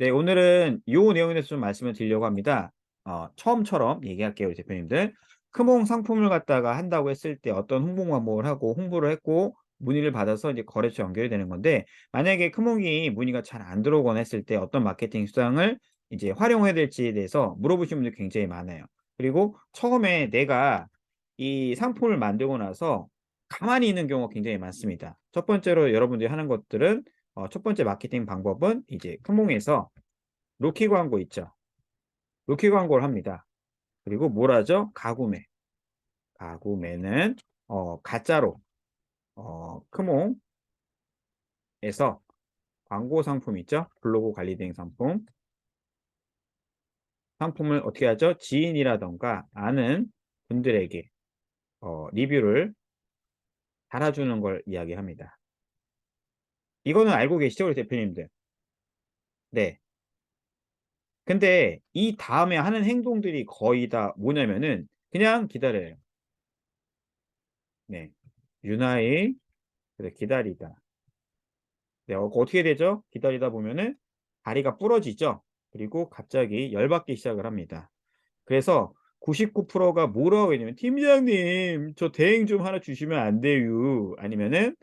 네, 오늘은 이 내용에 대해서 좀 말씀을 드리려고 합니다. 처음처럼 얘기할게요, 우리 대표님들. 크몽 상품을 갖다가 한다고 했을 때 어떤 홍보 광고를 하고 홍보를 했고 문의를 받아서 이제 거래처 연결이 되는 건데, 만약에 크몽이 문의가 잘 안 들어오거나 했을 때 어떤 마케팅 수단을 이제 활용해야 될지에 대해서 물어보시는 분들이 굉장히 많아요. 그리고 처음에 내가 이 상품을 만들고 나서 가만히 있는 경우가 굉장히 많습니다. 첫 번째로 여러분들이 하는 것들은 첫 번째 마케팅 방법은 이제 크몽에서 로키 광고 있죠. 로키 광고를 합니다. 그리고 뭘 하죠? 가구매. 가구매는 가짜로 크몽에서 광고 상품 있죠? 블로그 관리된 상품. 상품을 어떻게 하죠? 지인이라던가 아는 분들에게 리뷰를 달아주는 걸 이야기합니다. 이거는 알고 계시죠, 우리 대표님들? 네. 근데 이 다음에 하는 행동들이 거의 다 뭐냐면은 그냥 기다려요. 네. 유나의 그래, 기다리다. 네, 어떻게 되죠? 기다리다 보면은 다리가 부러지죠? 그리고 갑자기 열받기 시작을 합니다. 그래서 99%가 뭐라고 했냐면, 팀장님, 저 대행 좀 하나 주시면 안 돼요? 아니면은,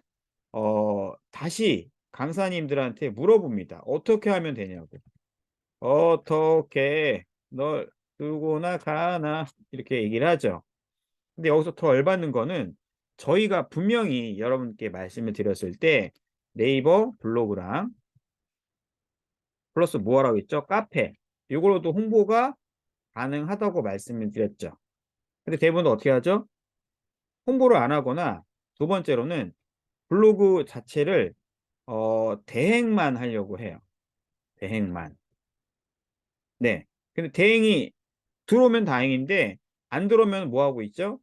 다시 강사님들한테 물어봅니다. 어떻게 하면 되냐고. 어떻게 널 두고나 가나? 이렇게 얘기를 하죠. 근데 여기서 더 열받는 거는 저희가 분명히 여러분께 말씀을 드렸을 때 네이버 블로그랑 플러스 뭐 하라고 했죠? 카페. 이걸로도 홍보가 가능하다고 말씀을 드렸죠. 근데 대부분 어떻게 하죠? 홍보를 안 하거나 두 번째로는 블로그 자체를 대행만 하려고 해요. 대행만. 네. 근데 대행이 들어오면 다행인데 안 들어오면 뭐 하고 있죠?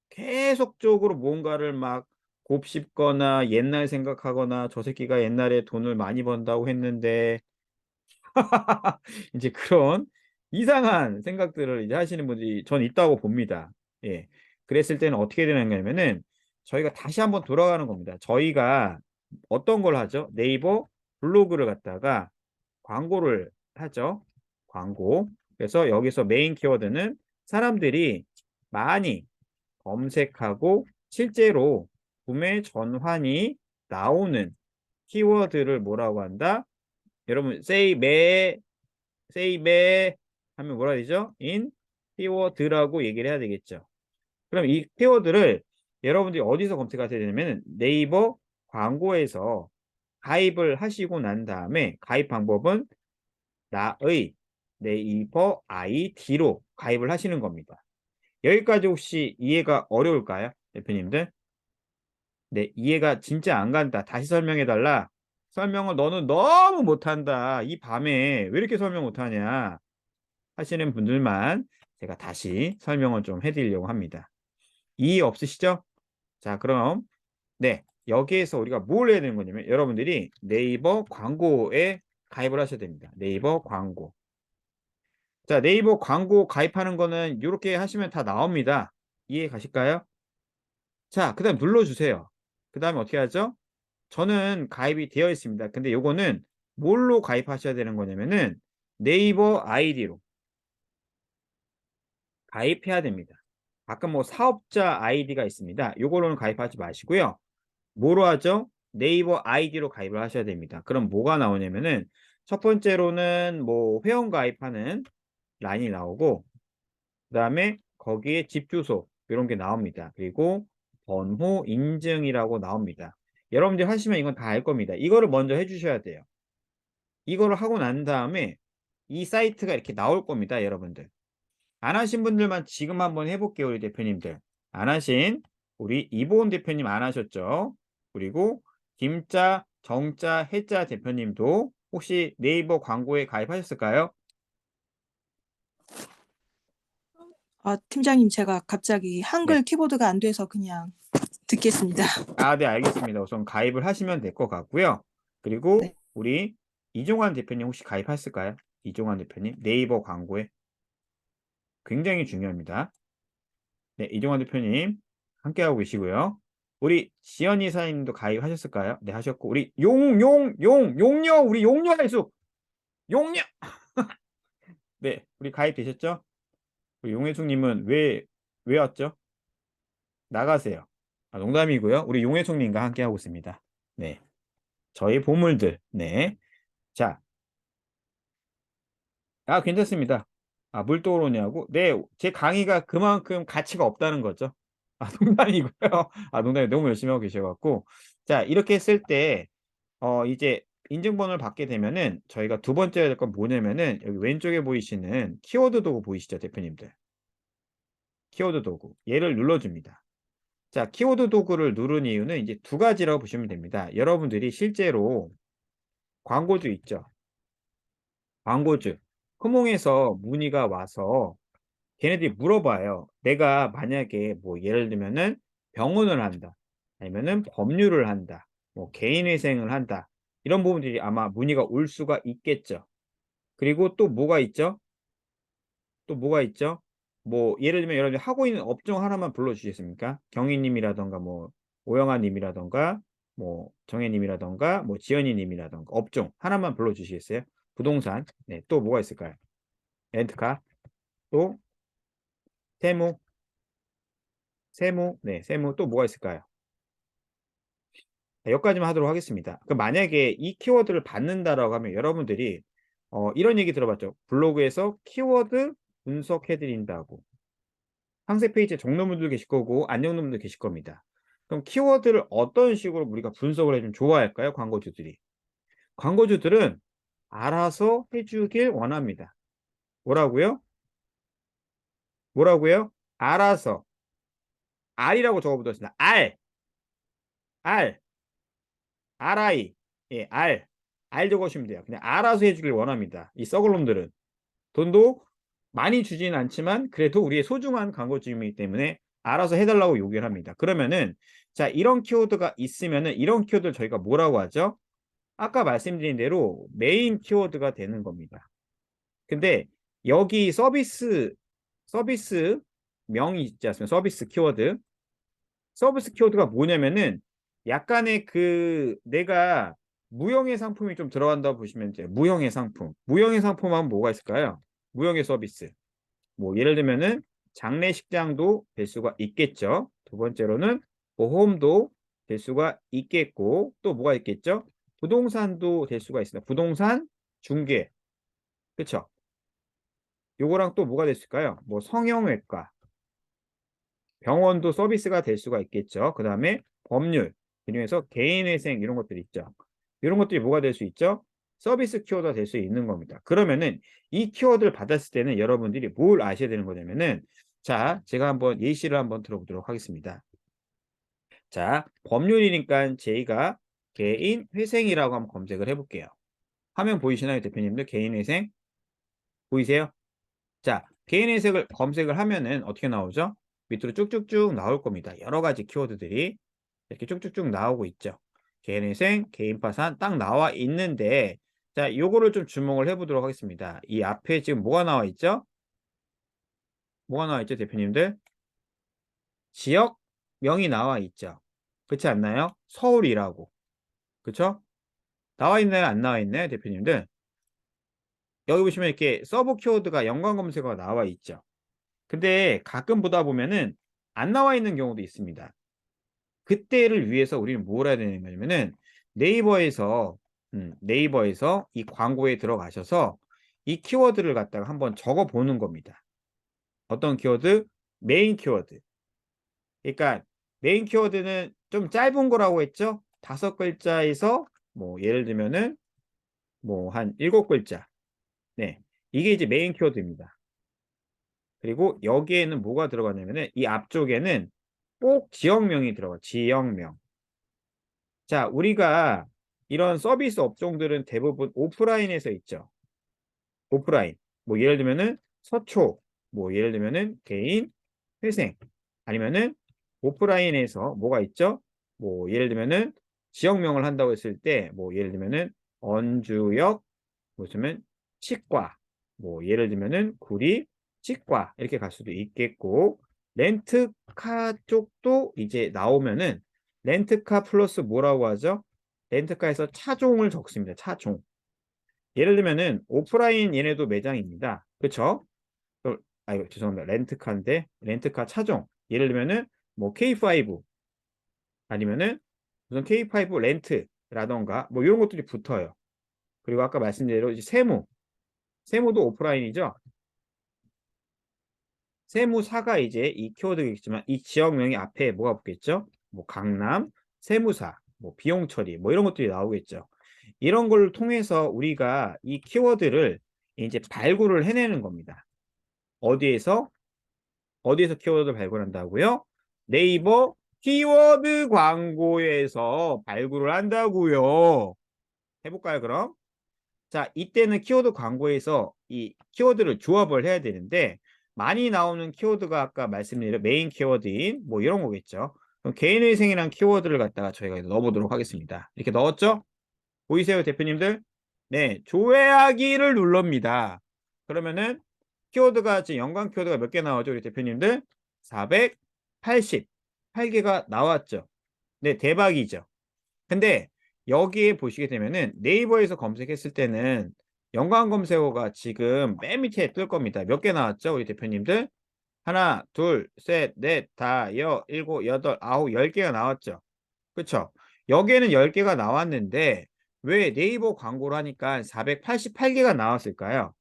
계속적으로 뭔가를 막 곱씹거나 옛날 생각하거나 저 새끼가 옛날에 돈을 많이 번다고 했는데 이제 그런 이상한 생각들을 이제 하시는 분들이 전 있다고 봅니다. 예. 그랬을 때는 어떻게 되는 거냐면은 저희가 다시 한번 돌아가는 겁니다. 저희가 어떤 걸 하죠? 네이버 블로그를 갖다가 광고를 하죠. 광고. 그래서 여기서 메인 키워드는 사람들이 많이 검색하고 실제로 구매 전환이 나오는 키워드를 뭐라고 한다? 여러분 say 매 하면 뭐라 되죠? in 키워드라고 얘기를 해야 되겠죠. 그럼 이 키워드를 여러분들이 어디서 검색하셔야 되냐면 네이버 광고에서 가입을 하시고 난 다음에 가입 방법은 나의 네이버 아이디로 가입을 하시는 겁니다. 여기까지 혹시 이해가 어려울까요? 대표님들? 네, 이해가 진짜 안 간다. 다시 설명해 달라. 설명을 너는 너무 못한다. 이 밤에 왜 이렇게 설명 못하냐 하시는 분들만 제가 다시 설명을 좀 해드리려고 합니다. 이해 없으시죠? 자, 그럼 네, 여기에서 우리가 뭘 해야 되는 거냐면 여러분들이 네이버 광고에 가입을 하셔야 됩니다. 네이버 광고. 자, 네이버 광고 가입하는 거는 이렇게 하시면 다 나옵니다. 이해 가실까요? 자, 그 다음 눌러주세요. 그 다음에 어떻게 하죠? 저는 가입이 되어 있습니다. 근데 요거는 뭘로 가입하셔야 되는 거냐면은 네이버 아이디로 가입해야 됩니다. 아까 뭐 사업자 아이디가 있습니다. 요걸로는 가입하지 마시고요. 뭐로 하죠? 네이버 아이디로 가입을 하셔야 됩니다. 그럼 뭐가 나오냐면은 첫 번째로는 뭐 회원 가입하는 란이 나오고 그다음에 거기에 집 주소 이런 게 나옵니다. 그리고 번호 인증이라고 나옵니다. 여러분들 하시면 이건 다 알 겁니다. 이거를 먼저 해주셔야 돼요. 이거를 하고 난 다음에 이 사이트가 이렇게 나올 겁니다. 여러분들. 안 하신 분들만 지금 한번 해볼게요. 우리 대표님들. 안 하신 우리 이보은 대표님 안 하셨죠? 그리고 김자, 정자, 해자 대표님도 혹시 네이버 광고에 가입하셨을까요? 팀장님, 제가 갑자기 네. 한글 키보드가 안 돼서 그냥 듣겠습니다. 아, 네, 알겠습니다. 우선 가입을 하시면 될 것 같고요. 그리고 네. 우리 이종환 대표님 혹시 가입하셨을까요? 이종환 대표님 네이버 광고에 굉장히 중요합니다. 네, 이종환 대표님 함께하고 계시고요. 우리 지연이 사장님도 가입하셨을까요? 네, 하셨고 우리 용녀 우리 용녀 해수 용역. 네, 우리 가입되셨죠? 우리 용혜숙님은 왜 왔죠? 나가세요. 아, 농담이고요. 우리 용혜숙님과 함께 하고 있습니다. 네, 저희 보물들. 네, 자, 아, 괜찮습니다. 아, 물 떠오르냐고? 네, 제 강의가 그만큼 가치가 없다는 거죠. 아, 농담이고요. 아, 농담이 너무 열심히 하고 계셔갖고. 자, 이렇게 했을 때, 이제 인증번호를 받게 되면은 저희가 두 번째 해야 될 건 뭐냐면은 여기 왼쪽에 보이시는 키워드 도구 보이시죠, 대표님들? 키워드 도구. 얘를 눌러줍니다. 자, 키워드 도구를 누른 이유는 이제 두 가지라고 보시면 됩니다. 여러분들이 실제로 광고주 있죠? 광고주. 크몽에서 문의가 와서 걔네들이 물어봐요. 내가 만약에 뭐 예를 들면은 병원을 한다. 아니면은 법률을 한다. 뭐 개인회생을 한다. 이런 부분들이 아마 문의가 올 수가 있겠죠. 그리고 또 뭐가 있죠? 또 뭐가 있죠? 뭐 예를 들면 여러분이 하고 있는 업종 하나만 불러주시겠습니까? 경희님이라던가 뭐 오영아님이라던가 뭐 정혜님이라던가 뭐 지연이님이라던가 업종 하나만 불러주시겠어요? 부동산. 네, 또 뭐가 있을까요? 렌트카. 또 세무. 세무. 네, 세무. 또 뭐가 있을까요? 네, 여기까지만 하도록 하겠습니다. 그 만약에 이 키워드를 받는다라고 하면 여러분들이 이런 얘기 들어봤죠? 블로그에서 키워드 분석해드린다고. 상세 페이지에 적는 분들 계실 거고 안 적는 분들 계실 겁니다. 그럼 키워드를 어떤 식으로 우리가 분석을 해주면 좋아할까요? 광고주들이. 광고주들은 알아서 해주길 원합니다. 뭐라고요? 뭐라고요? 알아서. R이라고 적어보겠습니다. R. R. RI. 예, R. R 적으시면 돼요. 그냥 알아서 해주길 원합니다. 이 썩을 놈들은. 돈도 많이 주진 않지만 그래도 우리의 소중한 광고주이기 때문에 알아서 해달라고 요구를 합니다. 그러면은 자, 이런 키워드가 있으면은 이런 키워드를 저희가 뭐라고 하죠? 아까 말씀드린 대로 메인 키워드가 되는 겁니다. 근데 여기 서비스 명이 있지 않습니까? 서비스 키워드. 서비스 키워드가 뭐냐면은 약간의 그 내가 무형의 상품이 좀 들어간다고 보시면 돼요. 무형의 상품. 무형의 상품 하면 뭐가 있을까요? 무형의 서비스. 뭐 예를 들면은 장례식장도 될 수가 있겠죠. 두 번째로는 보험도 될 수가 있겠고 또 뭐가 있겠죠? 부동산도 될 수가 있습니다. 부동산 중개. 그쵸? 요거랑 또 뭐가 됐을까요? 뭐 성형외과, 병원도 서비스가 될 수가 있겠죠. 그 다음에 법률, 그중에서 개인회생 이런 것들이 있죠. 이런 것들이 뭐가 될 수 있죠? 서비스 키워드가 될 수 있는 겁니다. 그러면은 이 키워드를 받았을 때는 여러분들이 뭘 아셔야 되는 거냐면은 자, 제가 한번 예시를 한번 들어보도록 하겠습니다. 자, 법률이니까 저희가 개인회생이라고 한번 검색을 해볼게요. 화면 보이시나요, 대표님들? 개인회생 보이세요? 자, 개인회생을 검색을 하면은 어떻게 나오죠? 밑으로 쭉쭉쭉 나올 겁니다. 여러 가지 키워드들이 이렇게 쭉쭉쭉 나오고 있죠. 개인회생, 개인파산 딱 나와 있는데 자, 요거를 좀 주목을 해보도록 하겠습니다. 이 앞에 지금 뭐가 나와 있죠? 뭐가 나와 있죠, 대표님들? 지역명이 나와 있죠. 그렇지 않나요? 서울이라고. 그렇죠? 나와 있나요? 안 나와 있나요, 대표님들? 여기 보시면 이렇게 서브 키워드가 연관 검색어가 나와 있죠. 근데 가끔 보다 보면은 안 나와 있는 경우도 있습니다. 그때를 위해서 우리는 뭘 해야 되는 거냐면은 네이버에서 이 광고에 들어가셔서 이 키워드를 갖다가 한번 적어 보는 겁니다. 어떤 키워드? 메인 키워드. 그러니까 메인 키워드는 좀 짧은 거라고 했죠? 5글자에서 뭐 예를 들면은 뭐 한 7글자. 네. 이게 이제 메인 키워드입니다. 그리고 여기에는 뭐가 들어가냐면은 이 앞쪽에는 꼭 지역명이 들어가. 지역명. 자, 우리가 이런 서비스 업종들은 대부분 오프라인에서 있죠. 오프라인. 뭐 예를 들면은 서초, 뭐 예를 들면은 개인 회생, 아니면은 오프라인에서 뭐가 있죠? 뭐 예를 들면은 지역명을 한다고 했을 때, 뭐 예를 들면은 언주역, 무슨 치과, 뭐 예를 들면은 구리 치과 이렇게 갈 수도 있겠고, 렌트카 쪽도 이제 나오면은 렌트카 플러스 뭐라고 하죠? 렌트카에서 차종을 적습니다. 차종. 예를 들면은 오프라인 얘네도 매장입니다. 그쵸? 아이고 죄송합니다. 렌트카인데 렌트카 차종. 예를 들면은 뭐 K5 아니면은 무슨 K5 렌트라던가 뭐 이런 것들이 붙어요. 그리고 아까 말씀드린 대로 이제 세무도 오프라인이죠. 세무사가 이제 이 키워드겠지만 이 지역명이 앞에 뭐가 붙겠죠? 뭐 강남, 세무사, 뭐 비용 처리, 뭐 이런 것들이 나오겠죠. 이런 걸 통해서 우리가 이 키워드를 이제 발굴을 해내는 겁니다. 어디에서? 어디에서 키워드를 발굴한다고요? 네이버 키워드 광고에서 발굴을 한다고요. 해볼까요, 그럼? 자, 이때는 키워드 광고에서 이 키워드를 조합을 해야 되는데 많이 나오는 키워드가 아까 말씀드린 메인 키워드인 뭐 이런 거겠죠. 그럼 개인회생이란 키워드를 갖다가 저희가 넣어보도록 하겠습니다. 이렇게 넣었죠? 보이세요, 대표님들? 네, 조회하기를 눌릅니다. 그러면은 키워드가 지금 연관 키워드가 몇 개 나오죠, 우리 대표님들? 488개가 나왔죠. 네, 대박이죠. 근데 여기에 보시게 되면은 네이버에서 검색했을 때는 연관 검색어가 지금 맨 밑에 뜰 겁니다. 몇 개 나왔죠, 우리 대표님들? 하나, 둘, 셋, 넷, 다, 일곱, 여덟, 아홉, 10개가 나왔죠. 그쵸? 여기에는 10개가 나왔는데 왜 네이버 광고를 하니까 488개가 나왔을까요?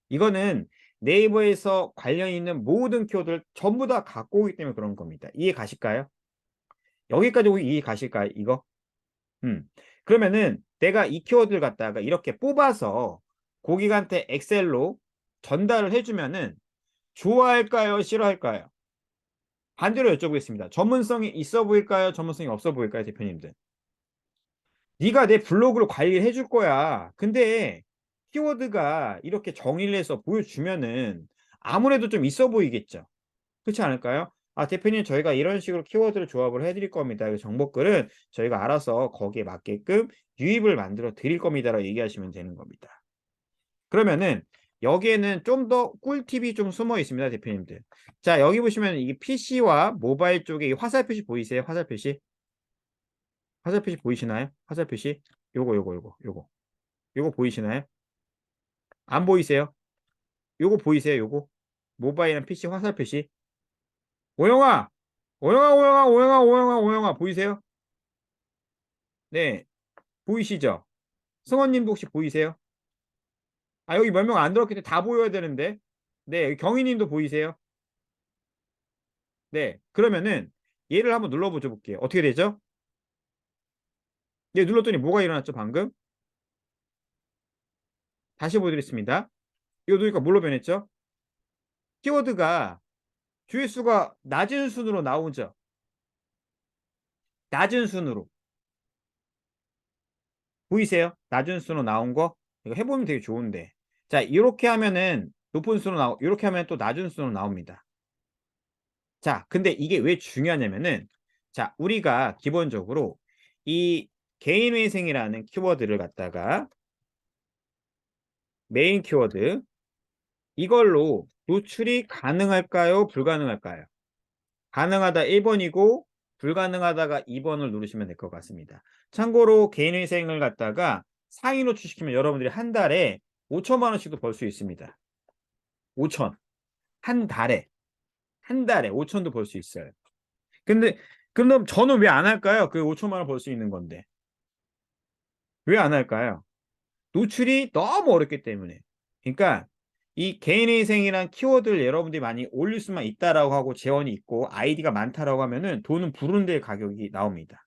이거는 네이버에서 관련 있는 모든 키워드를 전부 다 갖고 오기 때문에 그런 겁니다. 이해 가실까요? 여기까지 오기 이해 가실까요? 이거? 음. 그러면은 내가 이 키워드를 갖다가 이렇게 뽑아서 고객한테 엑셀로 전달을 해주면은 좋아할까요? 싫어할까요? 반대로 여쭤보겠습니다. 전문성이 있어 보일까요? 전문성이 없어 보일까요? 대표님들. 네가 내 블로그를 관리를 해줄 거야. 근데 키워드가 이렇게 정의를 해서 보여주면은 아무래도 좀 있어 보이겠죠. 그렇지 않을까요? 아, 대표님, 저희가 이런 식으로 키워드를 조합을 해드릴 겁니다. 그 정보글은 저희가 알아서 거기에 맞게끔 유입을 만들어 드릴 겁니다라고 얘기하시면 되는 겁니다. 그러면은 여기에는 좀 더 꿀팁이 좀 숨어 있습니다, 대표님들. 자, 여기 보시면 이게 PC와 모바일 쪽에 이 화살 표시 보이세요? 화살 표시? 화살 표시 보이시나요? 화살 표시? 요거 보이시나요? 안 보이세요? 요거 보이세요? 요거? 모바일이랑 PC 화살 표시? 오영아! 오영아 보이세요? 네, 보이시죠? 승원님도 혹시 보이세요? 아, 여기 몇 명 안 들었기 때문에 다 보여야 되는데. 네, 여기 경희님도 보이세요? 네, 그러면은 얘를 한번 눌러보죠 볼게요. 어떻게 되죠? 얘 눌렀더니 뭐가 일어났죠, 방금? 다시 보여드리겠습니다. 이거 누르니까 뭘로 변했죠? 키워드가 조회수가 낮은 순으로 나오죠. 낮은 순으로. 보이세요? 낮은 수로 나온 거? 이거 해보면 되게 좋은데. 자, 이렇게 하면은 높은 수로 이렇게 하면 또 낮은 수로 나옵니다. 자, 근데 이게 왜 중요하냐면은, 자, 우리가 기본적으로 이 개인회생이라는 키워드를 갖다가 메인 키워드, 이걸로 노출이 가능할까요? 불가능할까요? 가능하다 1번이고, 불가능하다가 2번을 누르시면 될 것 같습니다. 참고로 개인회생을 갖다가 상위 노출시키면 여러분들이 한 달에 5천만 원씩도 벌 수 있습니다. 5천. 한 달에. 한 달에 5천도 벌 수 있어요. 근데 그럼 저는 왜 안 할까요? 그 5천만 원 벌 수 있는 건데. 왜 안 할까요? 노출이 너무 어렵기 때문에. 그러니까 이 개인회생이란 키워드를 여러분들이 많이 올릴 수만 있다라고 하고 재원이 있고 아이디가 많다라고 하면은 돈은 부르는 데 가격이 나옵니다.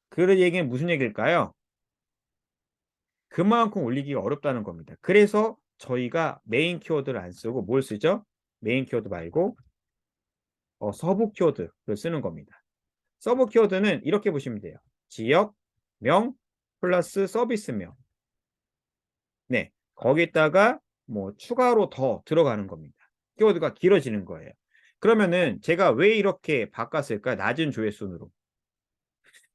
그 얘기는 무슨 얘기일까요? 그만큼 올리기가 어렵다는 겁니다. 그래서 저희가 메인 키워드를 안 쓰고 뭘 쓰죠? 메인 키워드 말고 서브 키워드를 쓰는 겁니다. 서브 키워드는 이렇게 보시면 돼요. 지역, 명, 플러스 서비스명. 네, 거기다가 뭐 추가로 더 들어가는 겁니다. 키워드가 길어지는 거예요. 그러면은 제가 왜 이렇게 바꿨을까? 낮은 조회순으로.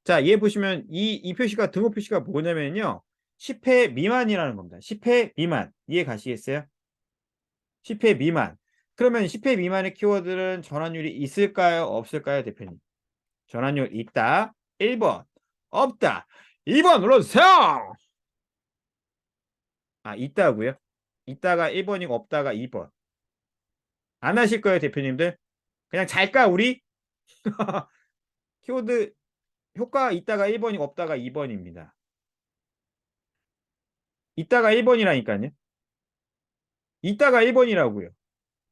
자, 얘 보시면 이 표시가 등호 표시가 뭐냐면요. 10회 미만이라는 겁니다. 10회 미만. 이해 가시겠어요? 10회 미만. 그러면 10회 미만의 키워드는 전환율이 있을까요? 없을까요, 대표님? 전환율 있다. 1번. 없다. 2번 눌러주세요. 아, 있다고요? 있다가 1번이고 없다가 2번. 안 하실 거예요, 대표님들? 그냥 잘까, 우리? 키워드 효과 있다가 1번이고 없다가 2번입니다. 있다가 1번이라니까요. 있다가 1번이라고요.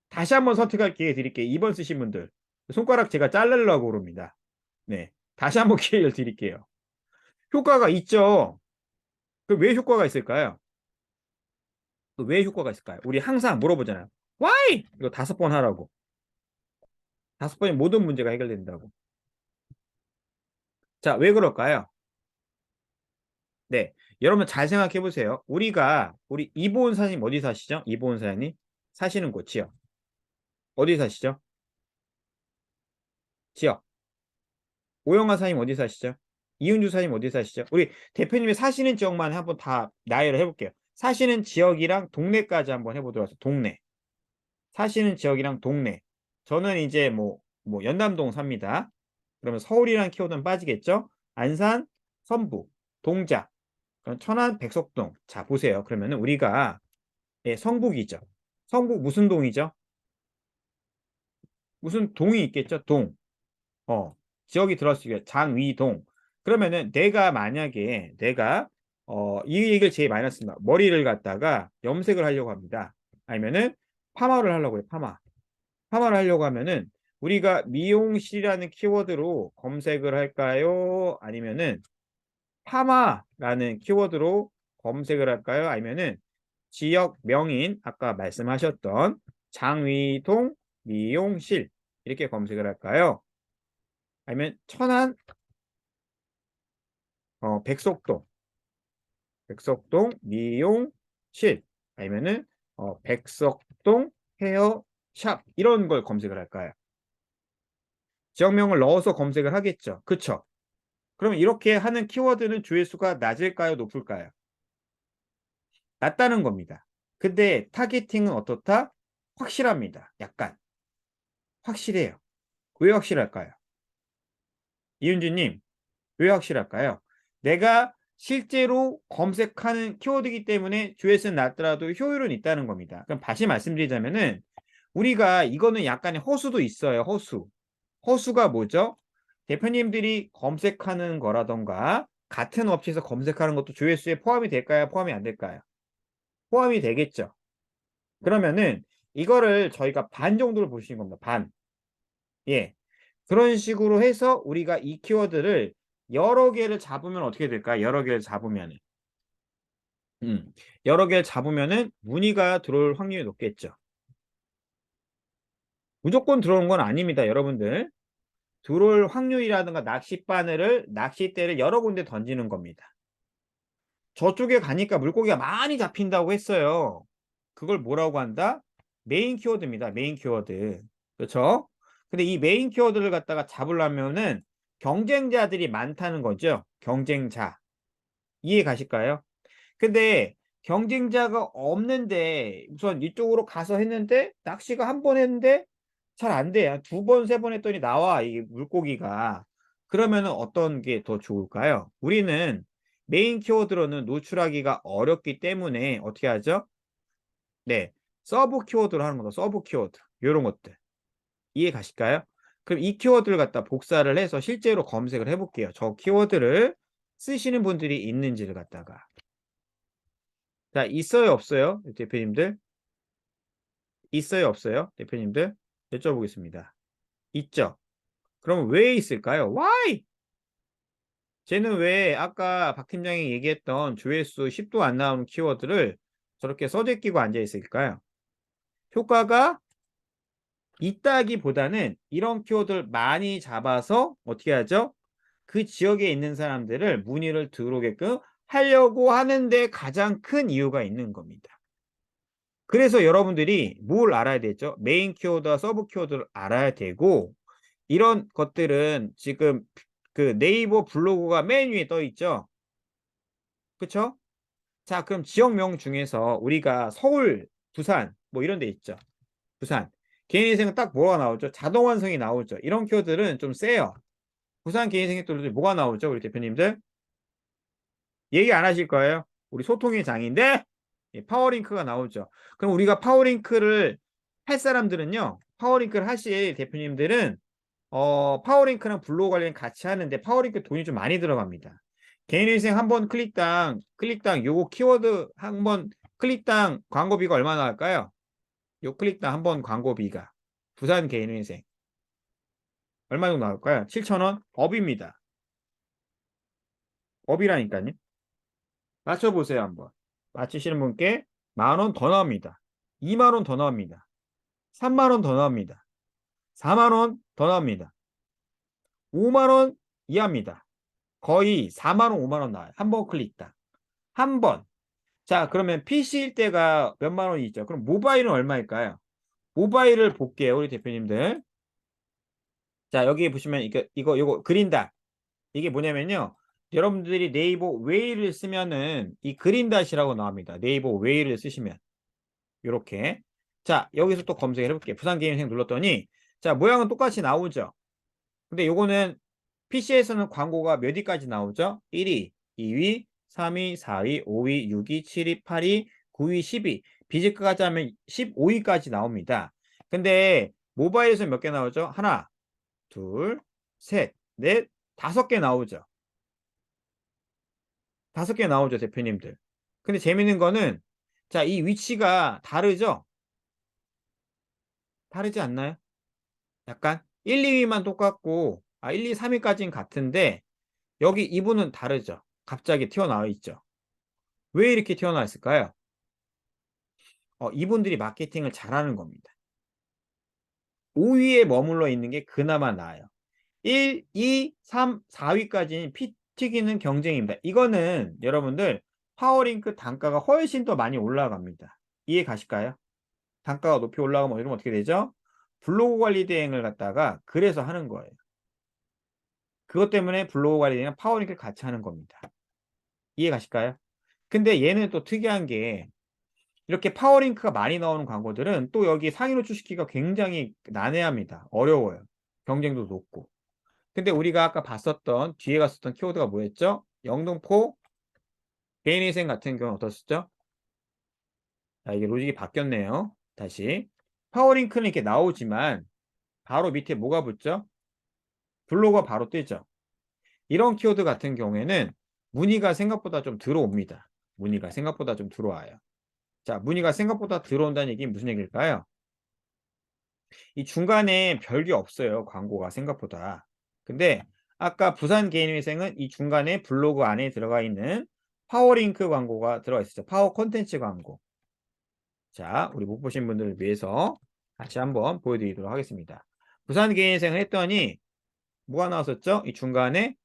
다시 한번 선택할 기회 드릴게요. 2번 쓰신 분들. 손가락 제가 자르려고 그럽니다. 네. 다시 한번 기회를 드릴게요. 효과가 있죠. 그 왜 효과가 있을까요? 그 왜 효과가 있을까요? 우리 항상 물어보잖아요. Why? 이거 5번 하라고. 5번이 모든 문제가 해결된다고. 자, 왜 그럴까요? 네. 여러분 잘 생각해 보세요. 우리 이보은 사장님 어디 사시죠? 이보은 사장님 사시는 곳이요. 어디 사시죠? 지역. 오영아 사장님 어디 사시죠? 이은주 사장님 어디 사시죠? 우리 대표님이 사시는 지역만 한번 다 나열을 해볼게요. 사시는 지역이랑 동네까지 한번 해보도록 하죠. 동네. 사시는 지역이랑 동네. 저는 이제 뭐 연남동 삽니다. 그러면 서울이란 키워드는 빠지겠죠? 안산, 선부, 동작, 그럼 천안, 백석동. 자, 보세요. 그러면은 우리가 성북이죠. 성북 무슨 동이죠? 무슨 동이 있겠죠? 동. 어, 지역이 들었으니까 장위동. 그러면은 내가 이 얘기를 제일 많이 했습니다. 머리를 갖다가 염색을 하려고 합니다. 아니면은 파마를 하려고 해요. 파마를 하려고 하면은 우리가 미용실이라는 키워드로 검색을 할까요? 아니면은 파마라는 키워드로 검색을 할까요? 아니면은 지역 명인 아까 말씀하셨던 장위동 미용실 이렇게 검색을 할까요? 아니면 천안 백석동 미용실 아니면은 백석동 헤어샵 이런 걸 검색을 할까요? 지역명을 넣어서 검색을 하겠죠. 그쵸? 그러면 이렇게 하는 키워드는 조회수가 낮을까요? 높을까요? 낮다는 겁니다. 근데 타겟팅은 어떻다? 확실합니다. 약간 확실해요. 왜 확실할까요? 이윤주님, 왜 확실할까요? 내가 실제로 검색하는 키워드이기 때문에 조회수는 낮더라도 효율은 있다는 겁니다. 그럼 다시 말씀드리자면은 우리가 이거는 약간의 허수도 있어요. 허수. 허수가 뭐죠? 대표님들이 검색하는 거라던가 같은 업체에서 검색하는 것도 조회수에 포함이 될까요? 포함이 안 될까요? 포함이 되겠죠. 그러면은 이거를 저희가 반 정도를 보시는 겁니다. 반. 예. 그런 식으로 해서 우리가 이 키워드를 여러 개를 잡으면 어떻게 될까요? 여러 개를 잡으면은. 여러 개를 잡으면은 문의가 들어올 확률이 높겠죠. 무조건 들어오는 건 아닙니다, 여러분들. 들어올 확률이라든가 낚싯대를 여러 군데 던지는 겁니다. 저쪽에 가니까 물고기가 많이 잡힌다고 했어요. 그걸 뭐라고 한다? 메인 키워드입니다. 메인 키워드. 그렇죠? 근데 이 메인 키워드를 갖다가 잡으려면은 경쟁자들이 많다는 거죠. 경쟁자. 이해 가실까요? 근데 경쟁자가 없는데 우선 이쪽으로 가서 했는데 낚시가 한 번 했는데 잘 안 돼. 한 2번, 3번 했더니 나와. 이 물고기가. 그러면은 어떤 게 더 좋을까요? 우리는 메인 키워드로는 노출하기가 어렵기 때문에 어떻게 하죠? 네. 서브 키워드로 하는 거다. 서브 키워드. 이런 것들. 이해 가실까요? 그럼 이 키워드를 갖다 복사를 해서 실제로 검색을 해볼게요. 저 키워드를 쓰시는 분들이 있는지를 갖다가. 자, 있어요, 없어요? 대표님들? 있어요, 없어요? 대표님들? 여쭤보겠습니다. 있죠? 그럼 왜 있을까요? Why? 쟤는 왜 아까 박 팀장이 얘기했던 조회수 10도 안 나오는 키워드를 저렇게 써제끼고 앉아 있을까요? 효과가 있다기보다는 이런 키워드를 많이 잡아서 어떻게 하죠? 그 지역에 있는 사람들을 문의를 들어오게끔 하려고 하는데 가장 큰 이유가 있는 겁니다. 그래서 여러분들이 뭘 알아야 되죠? 메인 키워드와 서브 키워드를 알아야 되고 이런 것들은 지금 그 네이버 블로그가 맨 위에 떠 있죠. 그쵸? 자, 그럼 지역명 중에서 우리가 서울, 부산 뭐 이런 데 있죠. 부산. 개인위생은 딱 뭐가 나오죠? 자동완성이 나오죠. 이런 키워드는 좀 세요. 부산 개인위생 또 뭐가 나오죠? 우리 대표님들? 얘기 안 하실 거예요? 우리 소통의 장인데? 예, 파워링크가 나오죠. 그럼 우리가 파워링크를 할 사람들은요. 파워링크를 하실 대표님들은 파워링크랑 블로그 관련 같이 하는데 파워링크 돈이 좀 많이 들어갑니다. 개인회생 한 번 클릭당 요거 키워드 한 번 클릭당 광고비가 얼마나 할까요? 요 클릭당 한 번 광고비가 부산 개인회생 얼마 정도 나올까요? 7,000원? 업입니다. 업이라니까요. 맞춰보세요 한번. 맞히시는 분께 10,000원 더 나옵니다. 20,000원 더 나옵니다. 30,000원 더 나옵니다. 40,000원 더 나옵니다. 50,000원 이하입니다. 거의 40,000원, 50,000원 나와요. 한 번 클릭당. 한 번. 자, 그러면 PC일 때가 몇만 원이 있죠. 그럼 모바일은 얼마일까요? 모바일을 볼게요, 우리 대표님들. 자, 여기 보시면 이거 그린다. 이게 뭐냐면요. 여러분들이 네이버 웨이를 쓰면은 이 그린닷이라고 나옵니다. 네이버 웨이를 쓰시면. 요렇게. 자, 여기서 또 검색을 해볼게요. 부산개인생 눌렀더니 자, 모양은 똑같이 나오죠. 근데 요거는 PC에서는 광고가 몇 위까지 나오죠? 1위, 2위, 3위, 4위, 5위, 6위, 7위, 8위, 9위, 10위. 비즈까지 하면 15위까지 나옵니다. 근데 모바일에서 몇 개 나오죠? 하나, 둘, 셋, 넷, 5개 나오죠. 5개 나오죠, 대표님들. 근데 재밌는 거는 자, 이 위치가 다르죠? 다르지 않나요? 약간 1, 2위만 똑같고 1, 2, 3위까지는 같은데 여기 이분은 다르죠. 갑자기 튀어나와 있죠. 왜 이렇게 튀어나와 있을까요? 이분들이 마케팅을 잘하는 겁니다. 5위에 머물러 있는 게 그나마 나아요. 1, 2, 3, 4위까지는 피 튀기는 경쟁입니다. 이거는 여러분들 파워링크 단가가 훨씬 더 많이 올라갑니다. 이해 가실까요? 단가가 높이 올라가면 이러면 어떻게 되죠? 블로그 관리 대행을 갖다가 그래서 하는 거예요. 그것 때문에 블로그 관리 대행은 파워링크를 같이 하는 겁니다. 이해 가실까요? 근데 얘는 또 특이한 게 이렇게 파워링크가 많이 나오는 광고들은 또 여기 상위 노출시키기가 굉장히 난해합니다. 어려워요. 경쟁도 높고. 근데 우리가 아까 봤었던 뒤에 갔었던 키워드가 뭐였죠? 영등포 개인위생 같은 경우는 어떻었죠? 자, 이게 로직이 바뀌었네요. 다시. 파워링크는 이렇게 나오지만 바로 밑에 뭐가 붙죠? 블로그가 바로 뜨죠. 이런 키워드 같은 경우에는 문의가 생각보다 좀 들어옵니다. 문의가 생각보다 좀 들어와요. 자, 문의가 생각보다 들어온다는 얘기는 무슨 얘기일까요? 이 중간에 별게 없어요. 광고가 생각보다. 근데 아까 부산 개인위생은 이 중간에 블로그 안에 들어가 있는 파워링크 광고가 들어가 있었죠. 파워 콘텐츠 광고. 자, 우리 못 보신 분들을 위해서 다시 한번 보여드리도록 하겠습니다. 부산 개인위생을 했더니 뭐가 나왔었죠? 이 중간에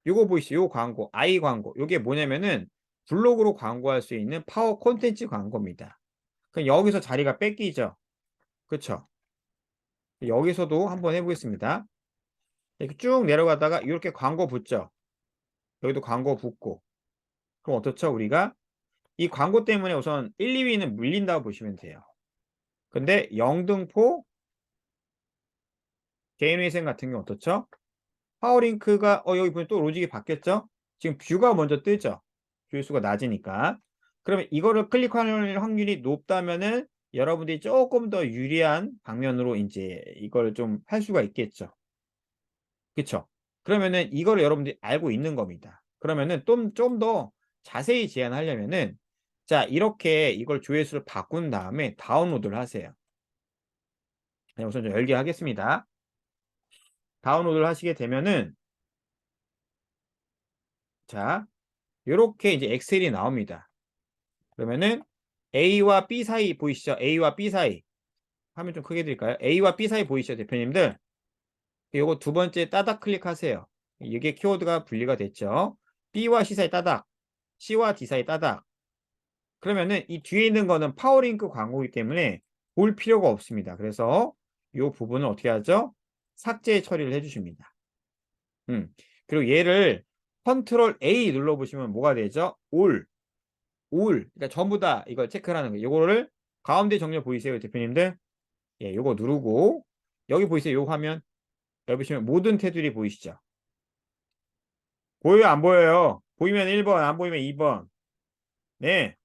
요거 보이시죠? 요 광고, 아이 광고. 요게 뭐냐면은 블로그로 광고할 수 있는 파워 콘텐츠 광고입니다. 그럼 여기서 자리가 뺏기죠. 그쵸? 여기서도 한번 해보겠습니다. 이렇게 쭉 내려가다가 이렇게 광고 붙죠. 여기도 광고 붙고. 그럼 어떻죠? 우리가 이 광고 때문에 우선 1, 2위는 물린다고 보시면 돼요. 근데 영등포 개인회생 같은 경우 어떻죠? 파워링크가 여기 보면 또 로직이 바뀌었죠? 지금 뷰가 먼저 뜨죠. 조회수가 낮으니까. 그러면 이거를 클릭할 확률이 높다면은 여러분들이 조금 더 유리한 방면으로 이제 이걸 좀 할 수가 있겠죠. 그쵸? 그러면은 이거를 여러분들이 알고 있는 겁니다. 그러면은 좀 더 자세히 제한하려면은 자, 이렇게 이걸 조회수를 바꾼 다음에 다운로드를 하세요. 네, 우선 좀 열게 하겠습니다. 다운로드를 하시게 되면은 자, 요렇게 이제 엑셀이 나옵니다. 그러면은 A와 B 사이 보이시죠? A와 B 사이. 화면 좀 크게 드릴까요? A와 B 사이 보이시죠, 대표님들? 요거 두 번째 따닥 클릭하세요. 이게 키워드가 분리가 됐죠. B와 C 사이 따닥, C와 D 사이 따닥. 그러면은 이 뒤에 있는 거는 파워링크 광고이기 때문에 볼 필요가 없습니다. 그래서 이 부분을 어떻게 하죠? 삭제 처리를 해주십니다. 그리고 얘를 컨트롤 A 눌러보시면 뭐가 되죠? 올. 그러니까 전부 다 이걸 체크를 하는 거예요. 요거를 가운데 정렬 보이세요, 대표님들? 예, 요거 누르고 여기 보이세요? 요 화면. 여기 보시면 모든 테두리 보이시죠? 보여요, 안 보여요? 보이면 1번, 안 보이면 2번. 네.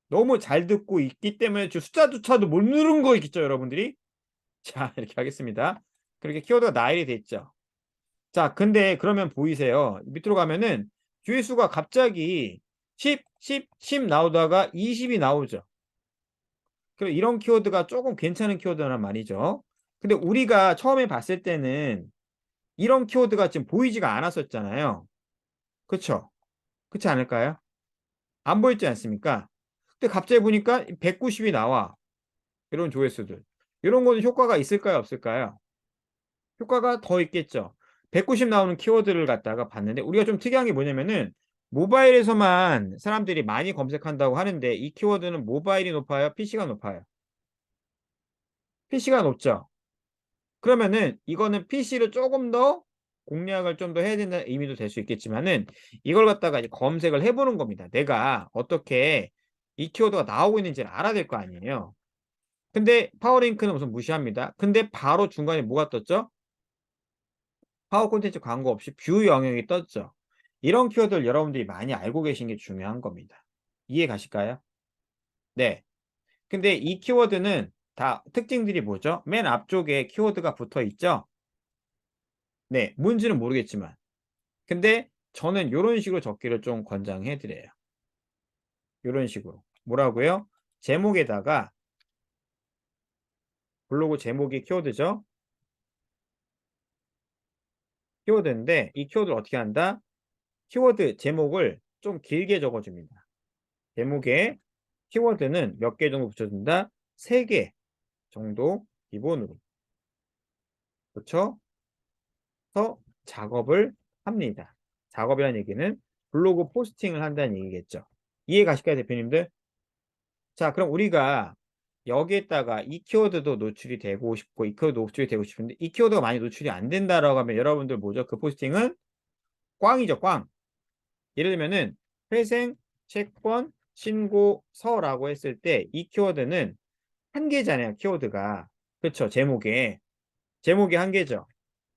너무 잘 듣고 있기 때문에 저 숫자조차도 못 누른 거 있겠죠, 여러분들이? 자, 이렇게 하겠습니다. 그렇게 키워드가 나일이 됐죠. 자, 근데 그러면 보이세요. 밑으로 가면은 조회수가 갑자기 10, 10, 10 나오다가 20이 나오죠. 그럼 이런 키워드가 조금 괜찮은 키워드란 말이죠. 근데 우리가 처음에 봤을 때는 이런 키워드가 지금 보이지가 않았었잖아요. 그쵸? 그렇지 않을까요? 안 보였지 않습니까? 근데 갑자기 보니까 190이 나와. 이런 조회수들. 이런 거는 효과가 있을까요? 없을까요? 효과가 더 있겠죠. 190 나오는 키워드를 갖다가 봤는데 우리가 좀 특이한 게 뭐냐면은 모바일에서만 사람들이 많이 검색한다고 하는데 이 키워드는 모바일이 높아요? PC가 높아요? PC가 높죠. 그러면은 이거는 PC를 조금 더 공략을 좀 더 해야 된다는 의미도 될 수 있겠지만은 이걸 갖다가 이제 검색을 해보는 겁니다. 내가 어떻게 이 키워드가 나오고 있는지를 알아야 될 거 아니에요. 근데 파워링크는 우선 무시합니다. 근데 바로 중간에 뭐가 떴죠? 파워 콘텐츠 광고 없이 뷰 영역이 떴죠. 이런 키워드를 여러분들이 많이 알고 계신 게 중요한 겁니다. 이해 가실까요? 네. 근데 이 키워드는 다 특징들이 뭐죠? 맨 앞쪽에 키워드가 붙어 있죠? 네. 뭔지는 모르겠지만. 근데 저는 요런 식으로 적기를 좀 권장해 드려요. 요런 식으로. 뭐라고요? 제목에다가 블로그 제목이 키워드죠? 키워드인데 이 키워드를 어떻게 한다? 키워드 제목을 좀 길게 적어 줍니다. 제목에 키워드는 몇 개 정도 붙여준다? 3개 정도 기본으로. 그렇죠? 서 작업을 합니다. 작업이라는 얘기는 블로그 포스팅을 한다는 얘기겠죠. 이해 가실까요, 대표님들? 자, 그럼 우리가 여기에다가 이 키워드도 노출이 되고 싶고 이 키워드 노출이 되고 싶은데 이 키워드가 많이 노출이 안 된다라고 하면 여러분들 뭐죠? 그 포스팅은 꽝이죠, 꽝. 예를 들면은 회생 채권 신고서라고 했을 때 이 키워드는 한 개잖아요, 키워드가. 그렇죠, 제목이 한 개죠.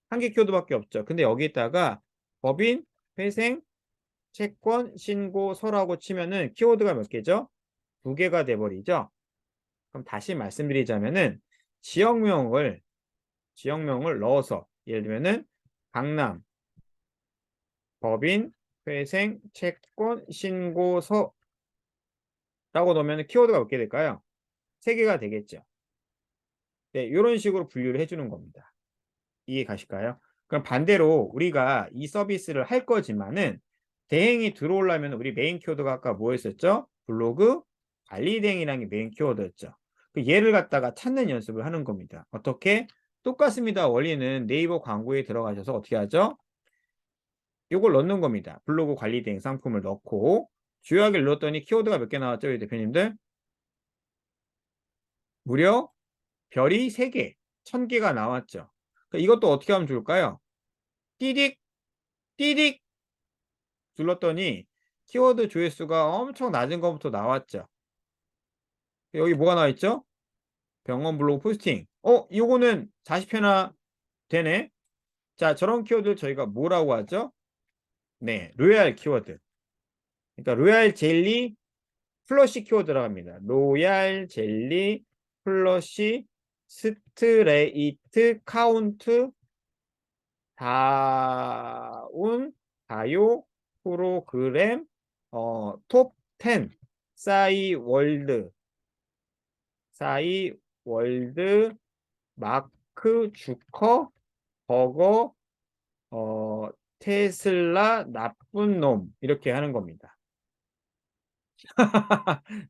한 개 키워드밖에 없죠. 근데 여기에다가 법인 회생 채권 신고서라고 치면은 키워드가 몇 개죠? 2개가 돼 버리죠. 그럼 다시 말씀드리자면은 지역명을 넣어서 예를 들면은 강남 법인 회생 채권 신고서라고 넣으면 키워드가 몇 개 될까요? 3개가 되겠죠. 네, 요런 식으로 분류를 해 주는 겁니다. 이해 가실까요? 그럼 반대로 우리가 이 서비스를 할 거지만은 대행이 들어오려면 우리 메인 키워드가 아까 뭐였었죠? 블로그 관리 대행이라는 게 메인 키워드였죠. 그 얘를 갖다가 찾는 연습을 하는 겁니다. 어떻게? 똑같습니다. 원리는 네이버 광고에 들어가셔서 어떻게 하죠? 요걸 넣는 겁니다. 블로그 관리 대행 상품을 넣고 주요하게 눌렀더니 키워드가 몇 개 나왔죠, 우리 대표님들? 무려 별이 3개, 1000개가 나왔죠. 이것도 어떻게 하면 좋을까요? 띠딕 띠딕 눌렀더니 키워드 조회수가 엄청 낮은 것부터 나왔죠. 여기 뭐가 나와 있죠? 병원 블로그 포스팅. 요거는 40회나 되네. 자, 저런 키워드를 저희가 뭐라고 하죠? 네, 로얄 키워드. 그러니까 로얄 젤리 플러시 키워드라고 합니다. 로얄 젤리 플러시 스트레이트 카운트 다운 다요 프로그램 톱 10 싸이 월드 마크 주커 버거 테슬라 나쁜 놈 이렇게 하는 겁니다.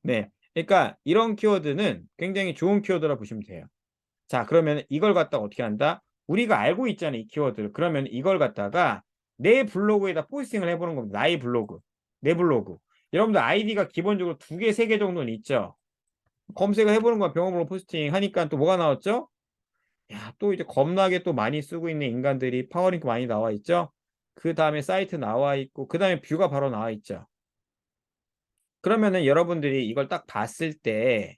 네. 그러니까 이런 키워드는 굉장히 좋은 키워드라 보시면 돼요. 자, 그러면 이걸 갖다가 어떻게 한다? 우리가 알고 있잖아요, 이 키워드를. 그러면 이걸 갖다가 내 블로그에다 포스팅을 해보는 겁니다. 나의 블로그, 내 블로그. 여러분들 아이디가 기본적으로 2개, 3개 정도는 있죠. 검색을 해보는 거야. 병원으로 포스팅 하니까 또 뭐가 나왔죠? 야, 또 이제 겁나게 또 많이 쓰고 있는 인간들이 파워링크 많이 나와 있죠. 그 다음에 사이트 나와 있고, 그 다음에 뷰가 바로 나와 있죠. 그러면은 여러분들이 이걸 딱 봤을 때,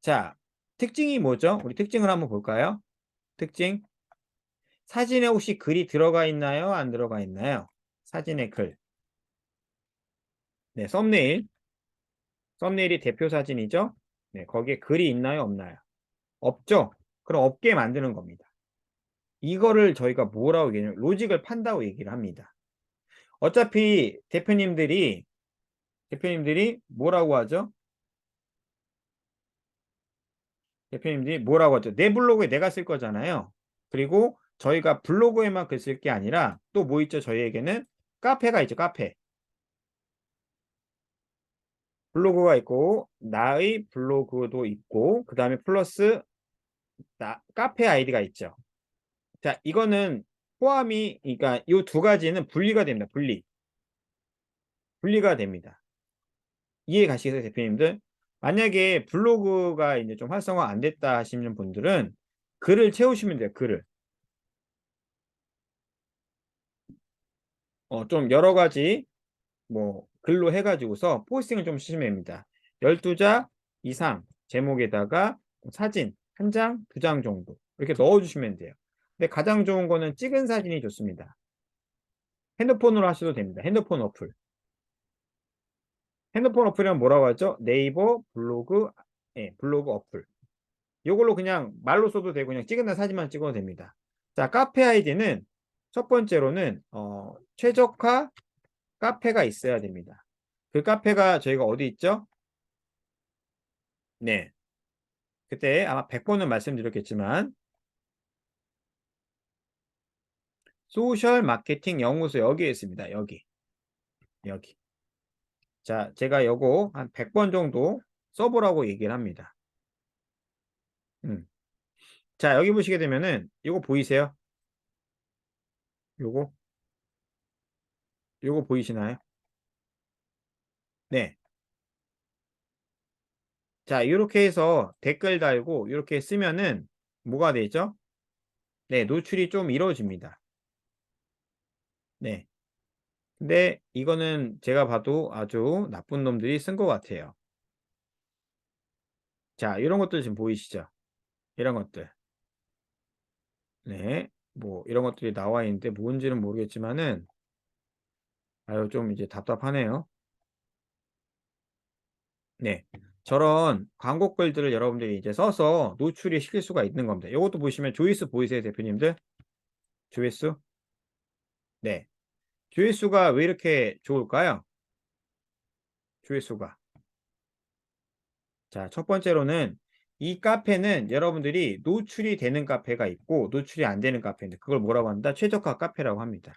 자, 특징이 뭐죠? 우리 특징을 한번 볼까요? 특징. 사진에 혹시 글이 들어가 있나요? 안 들어가 있나요? 사진에 글. 네, 썸네일. 썸네일이 대표 사진이죠. 네, 거기에 글이 있나요, 없나요? 없죠. 그럼 없게 만드는 겁니다. 이거를 저희가 뭐라고 얘기하냐면 로직을 판다고 얘기를 합니다. 어차피 대표님들이 뭐라고 하죠? 대표님들이 뭐라고 하죠? 내 블로그에 내가 쓸 거잖아요. 그리고 저희가 블로그에만 글 쓸 게 아니라 또 뭐 있죠? 저희에게는 카페가 있죠. 카페. 블로그가 있고 나의 블로그도 있고 그 다음에 플러스 카페 아이디가 있죠. 자, 이거는 포함이 그러니까 이 두 가지는 분리가 됩니다. 분리가 됩니다. 이해 가시겠어요, 대표님들? 만약에 블로그가 이제 좀 활성화 안 됐다 하시는 분들은 글을 채우시면 돼요. 글을. 좀 여러 가지 뭐 글로 해가지고서 포스팅을 좀 시면 됩니다. 12자 이상 제목에다가 사진 한 장, 두 장 정도 이렇게 넣어주시면 돼요. 근데 가장 좋은 거는 찍은 사진이 좋습니다. 핸드폰으로 하셔도 됩니다. 핸드폰 어플. 핸드폰 어플이란 뭐라고 하죠? 네이버 블로그, 블로그 어플. 이걸로 그냥 말로 써도 되고 그냥 찍은 사진만 찍어도 됩니다. 자, 카페 아이디는 첫 번째로는 최적화 카페가 있어야 됩니다. 그 카페가 저희가 어디 있죠? 네. 그때 아마 100번은 말씀드렸겠지만 소셜 마케팅 연구소 여기에 있습니다. 여기. 자, 제가 요거 한 100번 정도 써보라고 얘기를 합니다. 자, 여기 보시게 되면은 요거 보이세요? 요거 보이시나요? 네. 자, 이렇게 해서 댓글 달고 이렇게 쓰면은 뭐가 되죠? 네, 노출이 좀 이루어집니다. 네. 근데 이거는 제가 봐도 아주 나쁜 놈들이 쓴 것 같아요. 자, 이런 것들 지금 보이시죠? 이런 것들. 네. 뭐 이런 것들이 나와 있는데 뭔지는 모르겠지만은 아유 좀 이제 답답하네요. 네. 저런 광고 글들을 여러분들이 이제 써서 노출이 시킬 수가 있는 겁니다. 이것도 보시면 조회수 보이세요, 대표님들? 조회수? 네. 조회수가 왜 이렇게 좋을까요? 조회수가. 자, 첫 번째로는 이 카페는 여러분들이 노출이 되는 카페가 있고 노출이 안 되는 카페인데 그걸 뭐라고 한다? 최적화 카페라고 합니다.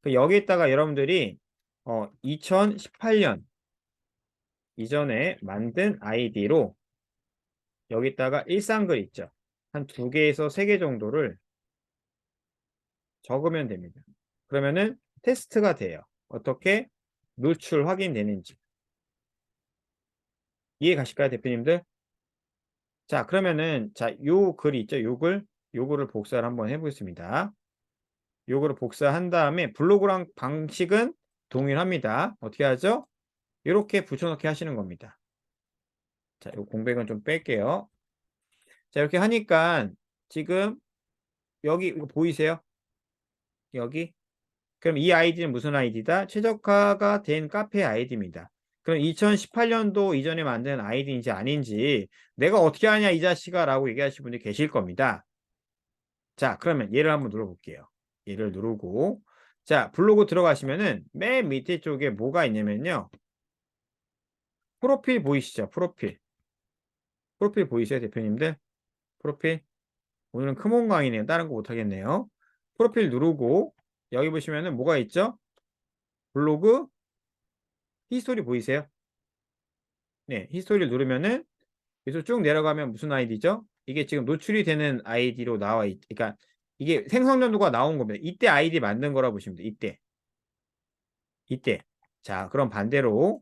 여기에다가 여러분들이 2018년 이전에 만든 아이디로 여기다가 일상글 있죠. 한 2개에서 3개 정도를 적으면 됩니다. 그러면은 테스트가 돼요. 어떻게 노출 확인되는지. 이해 가실까요, 대표님들? 자, 그러면은 자, 요 글 있죠? 요거를 복사를 한번 해보겠습니다. 요거를 복사한 다음에 블로그랑 방식은 동일합니다. 어떻게 하죠? 이렇게 붙여넣기 하시는 겁니다. 자, 요 공백은 좀 뺄게요. 자, 이렇게 하니까 지금 여기 이거 보이세요? 여기? 그럼 이 아이디는 무슨 아이디다? 최적화가 된 카페 아이디입니다. 그럼 2018년도 이전에 만든 아이디인지 아닌지 내가 어떻게 하냐 이 자식아 라고 얘기하시는 분들이 계실 겁니다. 자, 그러면 얘를 한번 눌러볼게요. 얘를 누르고 자, 블로그 들어가시면은 맨 밑에 쪽에 뭐가 있냐면요. 프로필 보이시죠? 프로필 보이세요, 대표님들? 프로필. 오늘은 크몬 강의네요. 다른 거 못하겠네요. 프로필 누르고 여기 보시면은 뭐가 있죠? 블로그 히스토리 보이세요? 네, 히스토리를 누르면은 여기서 쭉 내려가면 무슨 아이디죠? 이게 지금 노출이 되는 아이디로 그러니까 이게 생성연도가 나온 겁니다. 이때 아이디 만든 거라 보시면 돼요. 이때. 자, 그럼 반대로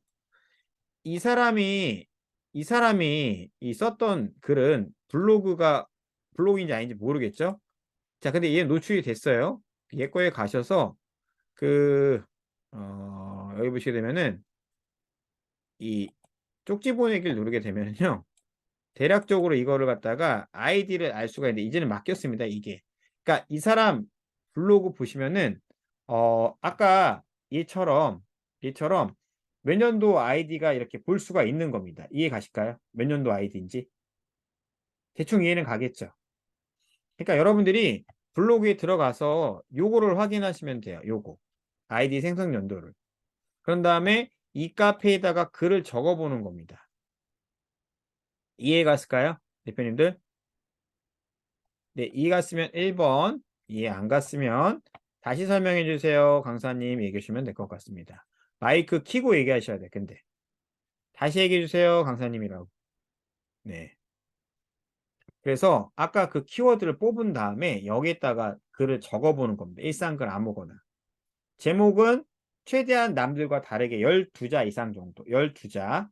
이 사람이 이 썼던 글은 블로그인지 아닌지 모르겠죠? 자, 근데 얘 노출이 됐어요. 얘 거에 가셔서 그 여기 보시게 되면은 이 쪽지 보내기를 누르게 되면요. 대략적으로 이거를 갖다가 아이디를 알 수가 있는데 이제는 맡겼습니다. 이게. 그러니까 이 사람 블로그 보시면은 아까 얘처럼 몇 년도 아이디가 이렇게 볼 수가 있는 겁니다. 이해 가실까요? 몇 년도 아이디인지. 대충 이해는 가겠죠. 그러니까 여러분들이 블로그에 들어가서 요거를 확인하시면 돼요. 요거. 아이디 생성 연도를. 그런 다음에 이 카페에다가 글을 적어보는 겁니다. 이해 갔을까요? 대표님들? 네, 이해 갔으면 1번, 이해 안 갔으면 다시 설명해 주세요. 강사님 얘기해 주시면 될 것 같습니다. 마이크 켜고 얘기하셔야 돼, 근데. 다시 얘기해 주세요. 강사님이라고. 네. 그래서 아까 그 키워드를 뽑은 다음에 여기에다가 글을 적어보는 겁니다. 일상글 아무거나. 제목은 최대한 남들과 다르게 12자 이상 정도. 12자.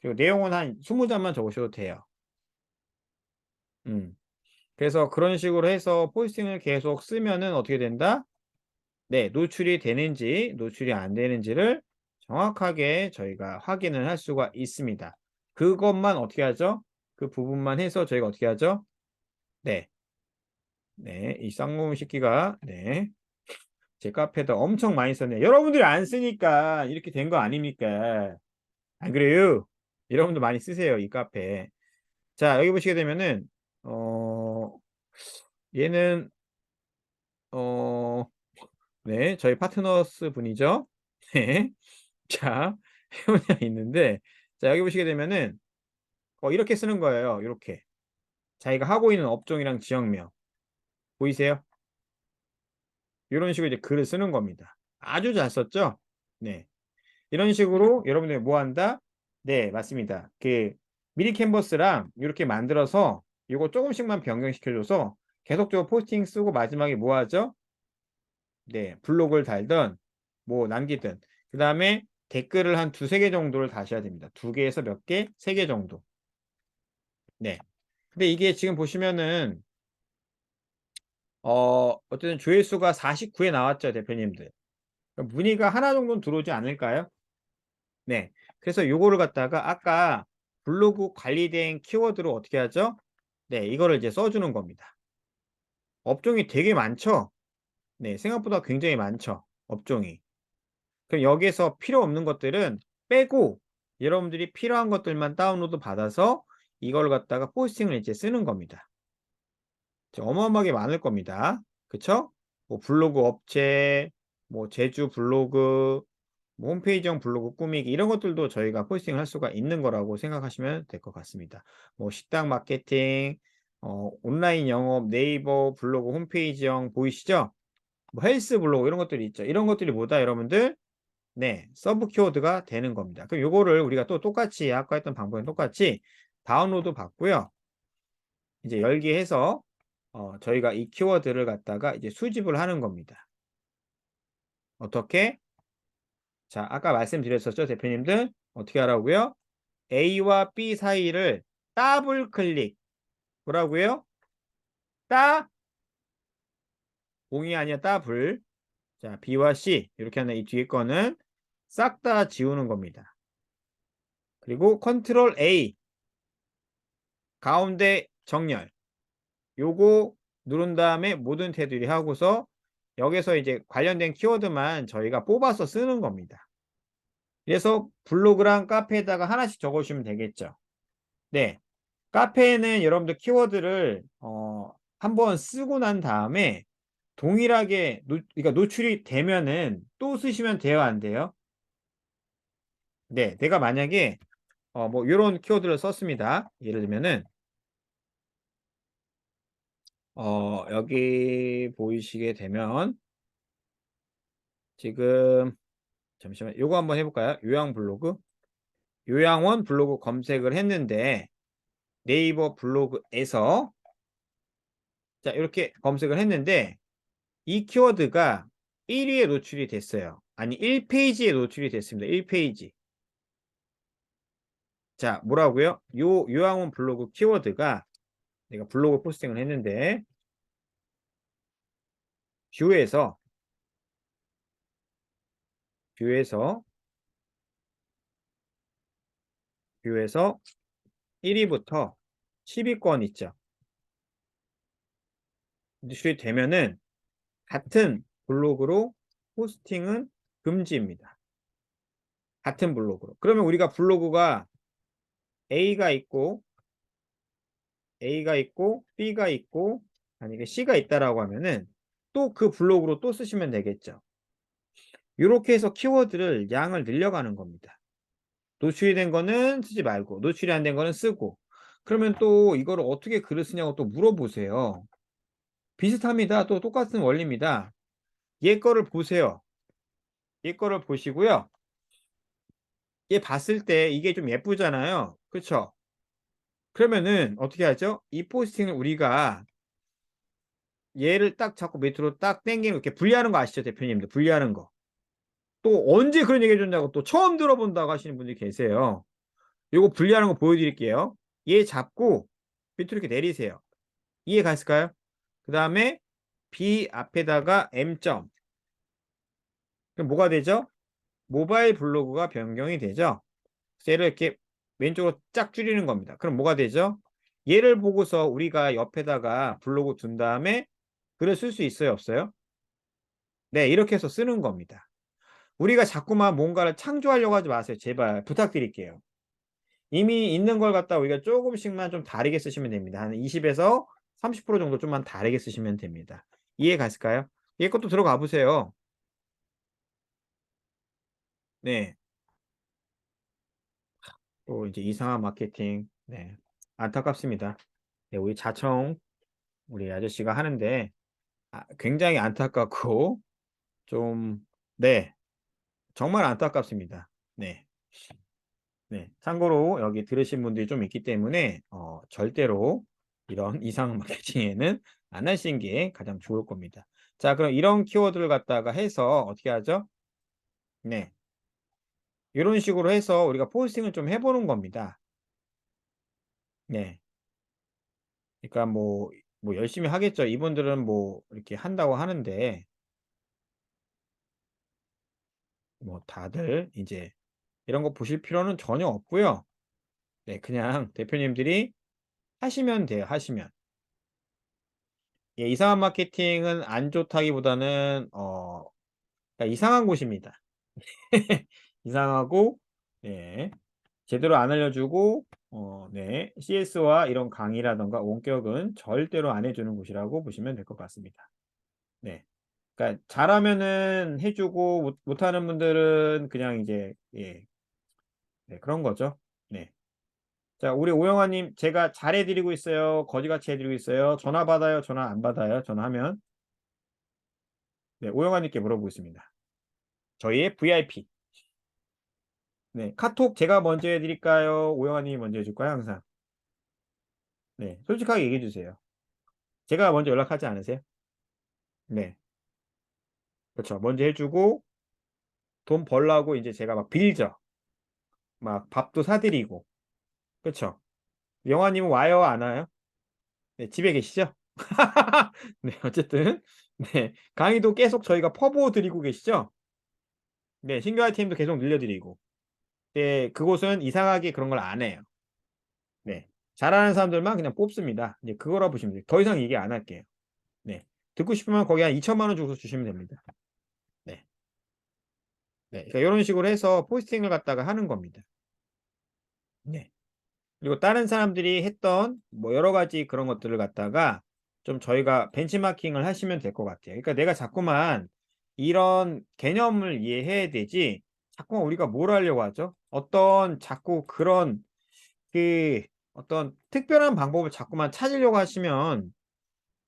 그리고 내용은 한 20자만 적으셔도 돼요. 그래서 그런 식으로 해서 포스팅을 계속 쓰면은 어떻게 된다? 네, 노출이 되는지 노출이 안 되는지를 정확하게 저희가 확인을 할 수가 있습니다. 그것만 어떻게 하죠? 그 부분만 해서 저희가 어떻게 하죠? 네. 네, 이 쌍놈 새끼가 네. 제 카페에다 엄청 많이 썼네요. 여러분들이 안 쓰니까 이렇게 된 거 아닙니까? 안 그래요? 여러분도 많이 쓰세요, 이 카페. 자, 여기 보시게 되면은 어 얘는 어 네, 저희 파트너스 분이죠. 네. 자, 회원이 있는데 자, 여기 보시게 되면은 이렇게 쓰는 거예요. 이렇게. 자기가 하고 있는 업종이랑 지역명 보이세요? 이런 식으로 이제 글을 쓰는 겁니다. 아주 잘 썼죠? 네. 이런 식으로 여러분들이 뭐 한다? 네, 맞습니다. 그 미리 캔버스랑 이렇게 만들어서 이거 조금씩만 변경시켜줘서 계속적으로 포스팅 쓰고 마지막에 뭐 하죠? 네, 블로그를 달든 뭐 남기든 그 다음에 댓글을 한 두세 개 정도를 다셔야 됩니다. 두 개에서 몇 개? 세 개 정도. 네. 근데 이게 지금 보시면은 어쨌든 조회수가 49에 나왔죠, 대표님들. 문의가 하나 정도는 들어오지 않을까요? 네. 그래서 요거를 갖다가 아까 블로그 관리된 키워드로 어떻게 하죠? 네, 이거를 이제 써주는 겁니다. 업종이 되게 많죠? 네, 생각보다 굉장히 많죠, 업종이. 그럼 여기에서 필요 없는 것들은 빼고 여러분들이 필요한 것들만 다운로드 받아서 이걸 갖다가 포스팅을 이제 쓰는 겁니다. 어마어마하게 많을 겁니다. 그쵸? 뭐 블로그 업체, 뭐 제주 블로그, 뭐 홈페이지형 블로그 꾸미기 이런 것들도 저희가 포스팅을 할 수가 있는 거라고 생각하시면 될 것 같습니다. 뭐 식당 마케팅, 온라인 영업, 네이버 블로그 홈페이지형 보이시죠? 뭐 헬스 블로그 이런 것들이 있죠. 이런 것들이 뭐다 여러분들? 네, 서브 키워드가 되는 겁니다. 그럼 요거를 우리가 또 똑같이 아까 했던 방법은 똑같이 다운로드 받고요. 이제 열기 해서 저희가 이 키워드를 갖다가 이제 수집을 하는 겁니다. 어떻게? 자, 아까 말씀드렸었죠, 대표님들? 어떻게 하라고요? A와 B 사이를 더블 클릭. 뭐라고요? 따 공이 아니라 더블. 자, B와 C 이렇게 하는 이 뒤에 거는 싹 다 지우는 겁니다. 그리고 컨트롤 A 가운데 정렬. 요거 누른 다음에 모든 테두리 하고서 여기서 이제 관련된 키워드만 저희가 뽑아서 쓰는 겁니다. 그래서 블로그랑 카페에다가 하나씩 적어주시면 되겠죠. 네. 카페에는 여러분들 키워드를 한번 쓰고 난 다음에 동일하게 그러니까 노출이 되면은 또 쓰시면 돼요, 안 돼요? 네. 내가 만약에 뭐 요런 키워드를 썼습니다. 예를 들면은 여기 보이시게 되면 지금 잠시만 요거 한번 해볼까요? 요양 블로그 요양원 블로그 검색을 했는데 네이버 블로그에서 자 이렇게 검색을 했는데 이 키워드가 1위에 노출이 됐어요. 아니 1페이지에 노출이 됐습니다. 1페이지. 자 뭐라고요? 요양원 블로그 키워드가 내가 블로그 포스팅을 했는데 뷰에서 뷰에서 뷰에서 1위부터 10위권 있죠. 노출이 되면은 같은 블로그로 포스팅은 금지입니다. 같은 블로그로. 그러면 우리가 블로그가 A가 있고 B가 있고 아니 C가 있다라고 하면은 또 그 블로그로 또 쓰시면 되겠죠. 요렇게 해서 키워드를 양을 늘려가는 겁니다. 노출이 된 거는 쓰지 말고 노출이 안 된 거는 쓰고. 그러면 또 이거를 어떻게 글을 쓰냐고 또 물어보세요. 비슷합니다. 또 똑같은 원리입니다. 얘 거를 보세요. 얘 거를 보시고요. 얘 봤을 때 이게 좀 예쁘잖아요. 그쵸? 그러면은 어떻게 하죠? 이 포스팅을 우리가 얘를 딱 잡고 밑으로 딱 당기는 이렇게 분리하는 거 아시죠? 대표님들 분리하는 거. 또 언제 그런 얘기 해줬냐고 또 처음 들어본다고 하시는 분들이 계세요. 요거 분리하는 거 보여드릴게요. 얘 잡고 밑으로 이렇게 내리세요. 이해 갔을까요? 그 다음에 B 앞에다가 M점. 그럼 뭐가 되죠? 모바일 블로그가 변경이 되죠. 얘를 이렇게 왼쪽으로 쫙 줄이는 겁니다. 그럼 뭐가 되죠? 얘를 보고서 우리가 옆에다가 블로그 둔 다음에 글을 쓸 수 있어요, 없어요? 네, 이렇게 해서 쓰는 겁니다. 우리가 자꾸만 뭔가를 창조하려고 하지 마세요. 제발 부탁드릴게요. 이미 있는 걸 갖다 우리가 조금씩만 좀 다르게 쓰시면 됩니다. 한 20에서 30% 정도 좀만 다르게 쓰시면 됩니다. 이해 갔을까요? 얘 것도 들어가 보세요. 네. 또 이제 이상한 마케팅. 네. 안타깝습니다. 네, 우리 자청 우리 아저씨가 하는데 굉장히 안타깝고 좀 네. 정말 안타깝습니다. 네. 네. 참고로 여기 들으신 분들이 좀 있기 때문에 절대로 이런 이상 마케팅에는 안 하시는 게 가장 좋을 겁니다. 자, 그럼 이런 키워드를 갖다가 해서 어떻게 하죠? 네. 이런 식으로 해서 우리가 포스팅을 좀 해보는 겁니다. 네. 그러니까 뭐 열심히 하겠죠. 이분들은 뭐 이렇게 한다고 하는데 뭐 다들 이제 이런 거 보실 필요는 전혀 없고요. 네, 그냥 대표님들이 하시면 돼요. 하시면. 예, 이상한 마케팅은 안 좋다기보다는 그러니까 이상한 곳입니다. 이상하고 예, 제대로 안 알려주고 네, CS와 이런 강의라던가 원격은 절대로 안 해주는 곳이라고 보시면 될 것 같습니다. 네, 그러니까 잘하면은 해주고 못하는 분들은 그냥 이제 예, 네, 그런 거죠. 네. 자, 우리 오영아님, 제가 잘해드리고 있어요. 거지같이 해드리고 있어요. 전화 받아요? 전화 안 받아요? 전화하면? 네, 오영아님께 물어보겠습니다. 저희의 VIP. 네, 카톡 제가 먼저 해드릴까요? 오영아님이 먼저 해줄까요? 항상. 네, 솔직하게 얘기해 주세요. 제가 먼저 연락하지 않으세요? 네, 그렇죠. 먼저 해주고 돈 벌라고 이제 제가 막 빌죠. 막 밥도 사드리고. 그렇죠. 영아님은 와요? 안 와요? 네, 집에 계시죠? 네, 어쨌든 네, 강의도 계속 저희가 퍼부어 드리고 계시죠? 네, 신규 아이템도 계속 늘려드리고. 네, 그곳은 이상하게 그런 걸 안 해요. 네. 잘하는 사람들만 그냥 뽑습니다. 이제 그거라 보시면 돼요. 더 이상 얘기 안 할게요. 네. 듣고 싶으면 거기 한 2천만 원 주고 주시면 됩니다. 네. 네. 그러니까 이런 식으로 해서 포스팅을 갖다가 하는 겁니다. 네. 그리고 다른 사람들이 했던 뭐 여러 가지 그런 것들을 갖다가 좀 저희가 벤치마킹을 하시면 될 것 같아요. 그러니까 내가 자꾸만 이런 개념을 이해해야 되지 자꾸만 우리가 뭘 하려고 하죠? 어떤 자꾸 그런 그 어떤 특별한 방법을 자꾸만 찾으려고 하시면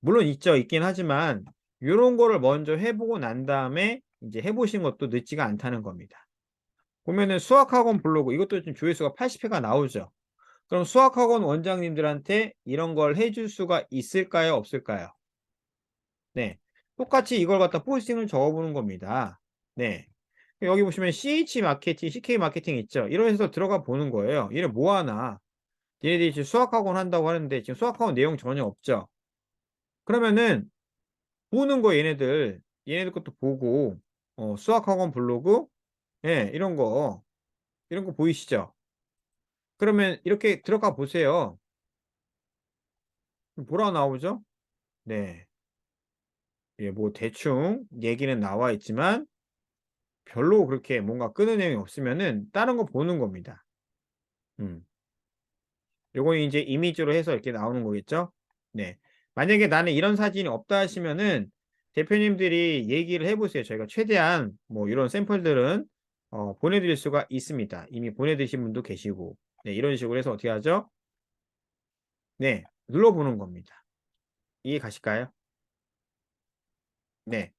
물론 있긴 하지만 요런 거를 먼저 해보고 난 다음에 이제 해보신 것도 늦지가 않다는 겁니다. 보면은 수학학원 블로그 이것도 지금 조회수가 80회가 나오죠. 그럼 수학학원 원장님들한테 이런 걸 해줄 수가 있을까요? 없을까요? 네. 똑같이 이걸 갖다 포스팅을 적어보는 겁니다. 네. 여기 보시면 CH 마케팅, CK 마케팅 있죠. 이러면서 들어가 보는 거예요. 얘네 뭐 하나? 얘네들이 지금 수학학원 한다고 하는데 지금 수학학원 내용 전혀 없죠. 그러면은 보는 거 얘네들 것도 보고 수학학원 블로그 예, 이런 거 보이시죠? 그러면 이렇게 들어가 보세요. 뭐라 나오죠? 네. 예, 뭐 대충 얘기는 나와 있지만 별로 그렇게 뭔가 끄는 내용이 없으면은 다른 거 보는 겁니다. 요거는 이제 이미지로 해서 이렇게 나오는 거겠죠? 네. 만약에 나는 이런 사진이 없다 하시면은 대표님들이 얘기를 해보세요. 저희가 최대한 뭐 이런 샘플들은 보내드릴 수가 있습니다. 이미 보내드리신 분도 계시고. 네, 이런 식으로 해서 어떻게 하죠? 네, 눌러보는 겁니다. 이해 가실까요? 네.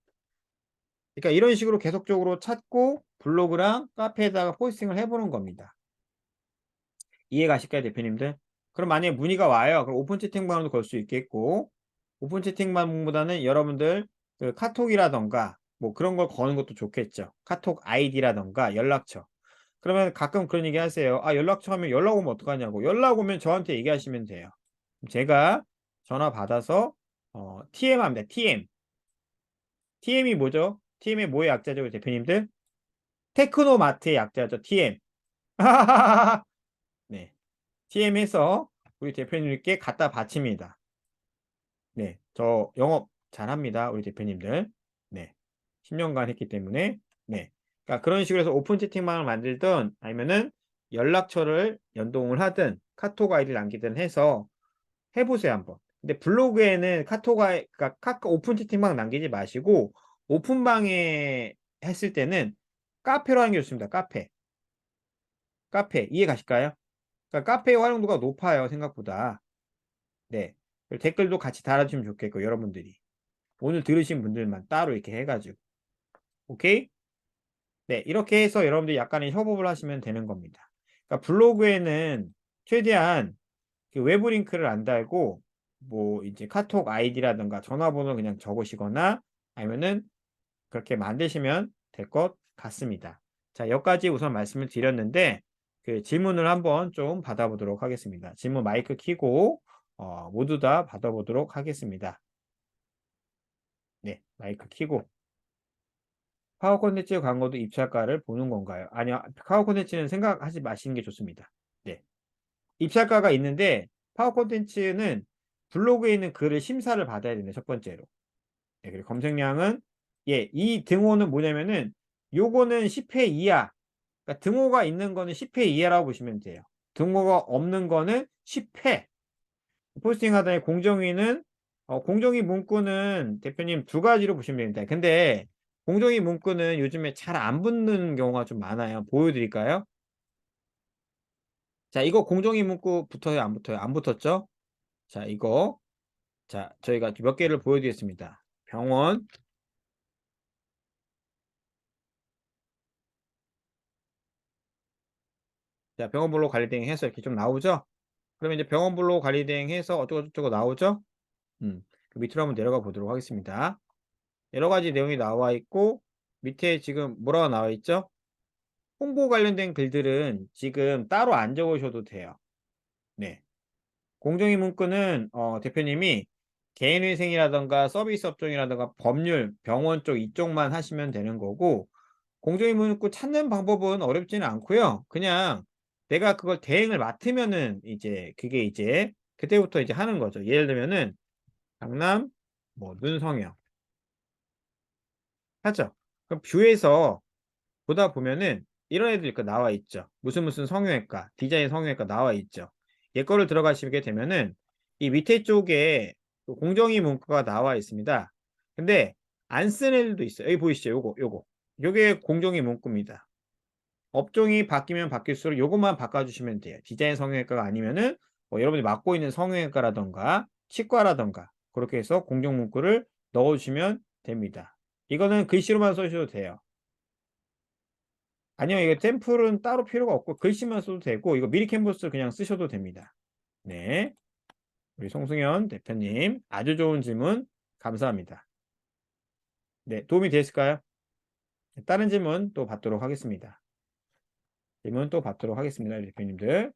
그러니까 이런 식으로 계속적으로 찾고 블로그랑 카페에다가 포스팅을 해보는 겁니다. 이해 가실까요, 대표님들? 그럼 만약에 문의가 와요. 그럼 오픈 채팅방으로 걸 수 있겠고, 오픈 채팅방보다는 여러분들 그 카톡이라던가 뭐 그런 걸 거는 것도 좋겠죠. 카톡 아이디라던가 연락처. 그러면 가끔 그런 얘기 하세요. 아, 연락처 하면 연락 오면 어떡하냐고. 연락 오면 저한테 얘기하시면 돼요. 제가 전화 받아서 TM 합니다. TM. TM이 뭐죠? TM의 뭐의 약자죠, 대표님들? 테크노마트의 약자죠. TM. 네. TM해서 우리 대표님께 갖다 바칩니다. 네. 저 영업 잘합니다. 우리 대표님들. 네. 10년간 했기 때문에. 네. 그러니까 그런 식으로 해서 오픈 채팅방을 만들든 아니면은 연락처를 연동을 하든 카톡 아이디를 남기든 해서 해보세요, 한번. 근데 블로그에는 그러니까 오픈 채팅방 남기지 마시고 오픈방에 했을 때는 카페로 하는 게 좋습니다. 카페. 카페. 이해 가실까요? 그러니까 카페의 활용도가 높아요, 생각보다. 네. 그리고 댓글도 같이 달아주시면 좋겠고, 여러분들이. 오늘 들으신 분들만 따로 이렇게 해가지고. 오케이? 네. 이렇게 해서 여러분들이 약간의 협업을 하시면 되는 겁니다. 그러니까 블로그에는 최대한 그 외부 링크를 안 달고, 뭐, 이제 카톡 아이디라든가 전화번호 그냥 적으시거나 아니면은 그렇게 만드시면 될 것 같습니다. 자, 여기까지 우선 말씀을 드렸는데, 그 질문을 한번 좀 받아보도록 하겠습니다. 질문 마이크 켜고, 모두 다 받아보도록 하겠습니다. 네, 마이크 켜고. 파워 콘텐츠 광고도 입찰가를 보는 건가요? 아니요, 파워 콘텐츠는 생각하지 마시는 게 좋습니다. 네. 입찰가가 있는데, 파워 콘텐츠는 블로그에 있는 글을 심사를 받아야 되네, 첫 번째로. 네, 그리고 검색량은, 예, 이 등호는 뭐냐면은, 요거는 10회 이하. 그러니까 등호가 있는 거는 10회 이하라고 보시면 돼요. 등호가 없는 거는 10회. 포스팅 하단의 공정위는 공정위 문구는 대표님 두 가지로 보시면 됩니다. 근데 공정위 문구는 요즘에 잘 안 붙는 경우가 좀 많아요. 보여드릴까요? 자, 이거 공정위 문구 붙어요? 안 붙어요? 안 붙었죠? 자, 이거 자, 저희가 몇 개를 보여드리겠습니다. 병원, 자, 병원별로 관리대행 해서 이렇게 좀 나오죠? 그러면 이제 병원별로 관리대행 해서 어쩌고저쩌고 나오죠? 그 밑으로 한번 내려가 보도록 하겠습니다. 여러 가지 내용이 나와 있고 밑에 지금 뭐라고 나와 있죠? 홍보 관련된 글들은 지금 따로 안 적으셔도 돼요. 네. 공정위 문구는 대표님이 개인위생이라던가 서비스 업종이라던가 법률, 병원 쪽 이쪽만 하시면 되는 거고 공정위 문구 찾는 방법은 어렵지는 않고요. 그냥 내가 그걸 대행을 맡으면은 이제 그게 이제 그때부터 이제 하는 거죠. 예를 들면은 강남 뭐 눈성형 하죠. 그럼 뷰에서 보다 보면은 이런 애들 그 나와 있죠. 무슨 무슨 성형외과, 디자인 성형외과 나와 있죠. 얘 거를 들어가시게 되면은 이 밑에 쪽에 또 공정위 문구가 나와 있습니다. 근데 안 쓰는 애들도 있어요. 여기 보이시죠? 요거. 요게 공정위 문구입니다. 업종이 바뀌면 바뀔수록 요것만 바꿔주시면 돼요. 디자인 성형외과가 아니면은 뭐 여러분이 맡고 있는 성형외과라던가 치과라던가 그렇게 해서 공정 문구를 넣어주시면 됩니다. 이거는 글씨로만 써주셔도 돼요. 아니요, 이거 템플은 따로 필요가 없고 글씨만 써도 되고 이거 미리 캔버스 그냥 쓰셔도 됩니다. 네, 우리 송승현 대표님 아주 좋은 질문 감사합니다. 네, 도움이 됐을까요? 다른 질문 또 받도록 하겠습니다. 질문 또 받도록 하겠습니다, 대표님들.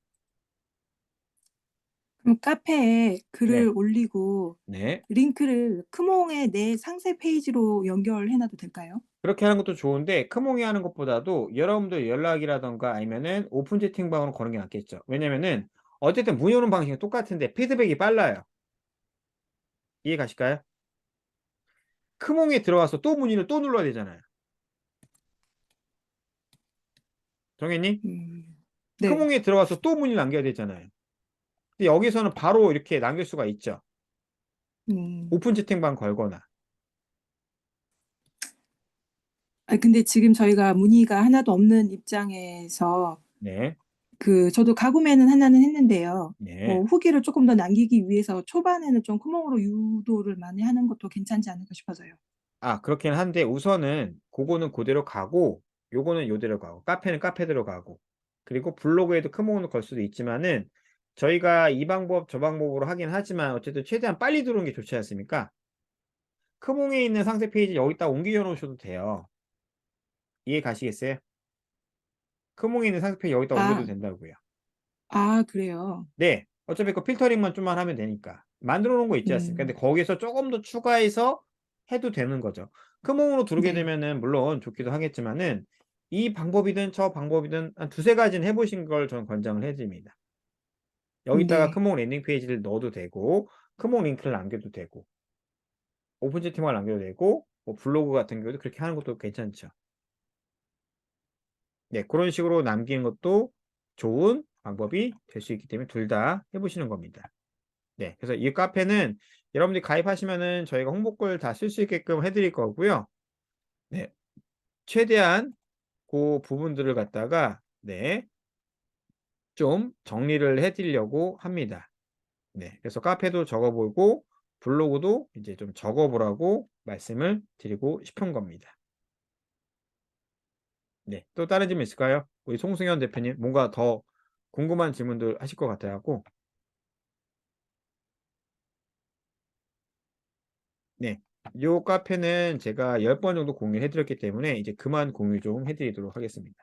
그럼 카페에 네, 글을 올리고 네. 링크를 크몽의 내 상세 페이지로 연결해놔도 될까요? 그렇게 하는 것도 좋은데 크몽이 하는 것보다도 여러분들 연락이라던가 아니면은 오픈 채팅방으로 거는 게 낫겠죠. 왜냐면은 어쨌든 문의 오는 방식은 똑같은데 피드백이 빨라요. 이해 가실까요? 크몽에 들어가서 또 문의를 또 눌러야 되잖아요. 정했니? 네. 크몽에 들어가서 또 문의를 남겨야 되잖아요. 근데 여기서는 바로 이렇게 남길 수가 있죠. 음. 오픈 채팅방 걸거나. 아, 근데 지금 저희가 문의가 하나도 없는 입장에서 네, 저도 가구매는 하나는 했는데요. 네. 후기를 조금 더 남기기 위해서 초반에는 좀 구멍으로 유도를 많이 하는 것도 괜찮지 않을까 싶어서요. 아, 그렇긴 한데 우선은 그거는 그대로 가고 요거는 요대로 가고 카페는 카페대로 가고 그리고 블로그에도 크몽으로 걸 수도 있지만은 저희가 이 방법 저 방법으로 하긴 하지만 어쨌든 최대한 빨리 들어오는 게 좋지 않습니까? 크몽에 있는 상세 페이지 여기다 옮겨 놓으셔도 돼요. 이해 가시겠어요? 크몽에 있는 상세 페이지 여기다 옮겨도 아, 된다고요. 그래요. 네. 어차피 그 필터링만 좀만 하면 되니까. 만들어 놓은 거 있지 않습니까? 근데 음, 거기서 조금 더 추가해서 해도 되는 거죠. 크몽으로 들어오게 네, 되면은 물론 좋기도 하겠지만은 이 방법이든 저 방법이든 한 두세 가지는 해보신 걸 저는 권장을 해드립니다. 여기다가 네, 크몽 랜딩 페이지를 넣어도 되고 크몽 링크를 남겨도 되고 오픈 채팅방을 남겨도 되고 뭐 블로그 같은 경우도 그렇게 하는 것도 괜찮죠. 네, 그런 식으로 남기는 것도 좋은 방법이 될 수 있기 때문에 둘 다 해보시는 겁니다. 네, 그래서 이 카페는 여러분들이 가입하시면은 저희가 홍보글 다 쓸 수 있게끔 해드릴 거고요. 네, 최대한 그 부분들을 갖다가 네, 좀 정리를 해드리려고 합니다. 네, 그래서 카페도 적어보고 블로그도 이제 좀 적어보라고 말씀을 드리고 싶은 겁니다. 네, 또 다른 질문 있을까요? 우리 송승현 대표님 뭔가 더 궁금한 질문들 하실 것 같아요. 네. 요 카페는 제가 10번 정도 공유해 드렸기 때문에 이제 그만 공유 좀 해드리도록 하겠습니다.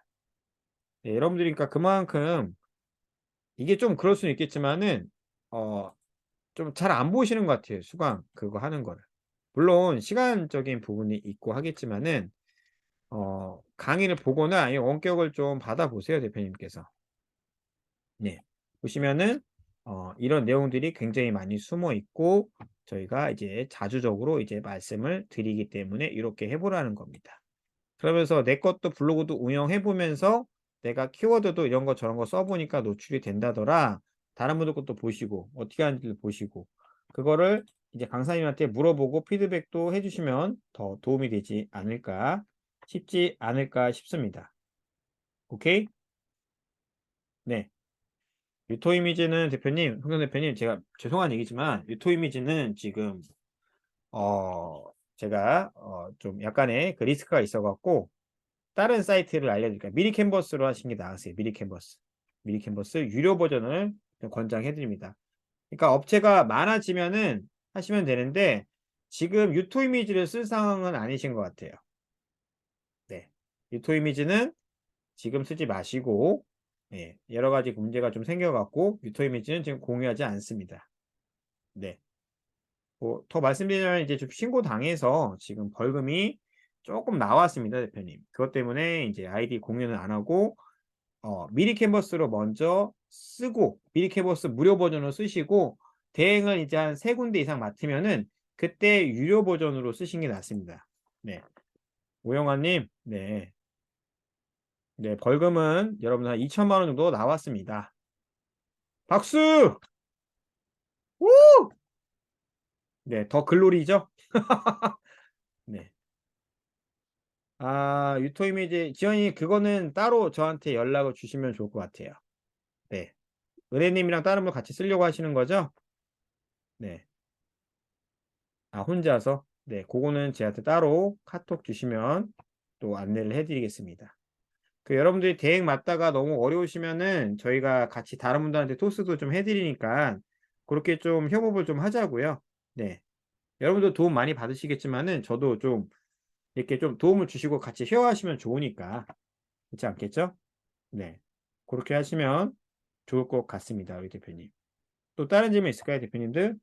네, 여러분들이 그러니까 그만큼 이게 좀 그럴 수는 있겠지만은 좀 잘 안 보시는 것 같아요. 수강 그거 하는 거를. 물론 시간적인 부분이 있고 하겠지만은 강의를 보거나 이 원격을 좀 받아보세요, 대표님께서. 네. 보시면은 이런 내용들이 굉장히 많이 숨어 있고 저희가 이제 자주적으로 이제 말씀을 드리기 때문에 이렇게 해보라는 겁니다. 그러면서 내 것도 블로그도 운영해 보면서 내가 키워드도 이런 거 저런 거 써보니까 노출이 된다더라. 다른 분들 것도 보시고 어떻게 하는지를 보시고 그거를 이제 강사님한테 물어보고 피드백도 해주시면 더 도움이 되지 않을까 싶지 않을까 싶습니다. 오케이? 네. 유토 이미지는 대표님, 홍경 대표님, 제가 죄송한 얘기지만 유토 이미지는 지금 제가 좀 약간의 그 리스크가 있어갖고 다른 사이트를 알려드릴까요? 미리 캔버스로 하시는 게 나으세요. 미리 캔버스. 미리 캔버스 유료 버전을 좀 권장해드립니다. 그러니까 업체가 많아지면은 하시면 되는데 지금 유토 이미지를 쓸 상황은 아니신 것 같아요. 네. 유토 이미지는 지금 쓰지 마시고 예, 여러 가지 문제가 좀 생겨갖고 유토 이미지는 지금 공유하지 않습니다. 네. 더 말씀드리면 이제 좀 신고 당해서 지금 벌금이 조금 나왔습니다, 대표님. 그것 때문에 이제 아이디 공유는 안 하고 미리 캔버스로 먼저 쓰고 미리 캔버스 무료 버전으로 쓰시고 대행을 이제 한 세 군데 이상 맡으면은 그때 유료 버전으로 쓰시는 게 낫습니다. 네. 오영환님, 네. 네, 벌금은 여러분 한 2천만 원 정도 나왔습니다. 박수! 우! 네, 더 글로리죠? 네. 유토 이미지, 지원이 그거는 따로 저한테 연락을 주시면 좋을 것 같아요. 네. 은혜님이랑 다른 분 같이 쓰려고 하시는 거죠? 네. 혼자서? 네, 그거는 저한테 따로 카톡 주시면 또 안내를 해드리겠습니다. 여러분들이 대행 맞다가 너무 어려우시면은 저희가 같이 다른 분들한테 토스도 좀 해드리니까 그렇게 좀 협업을 좀 하자고요. 네. 여러분도 도움 많이 받으시겠지만은 저도 좀 이렇게 좀 도움을 주시고 같이 쉐어하시면 좋으니까. 그렇지 않겠죠? 네. 그렇게 하시면 좋을 것 같습니다. 우리 대표님. 또 다른 질문 있을까요, 대표님들?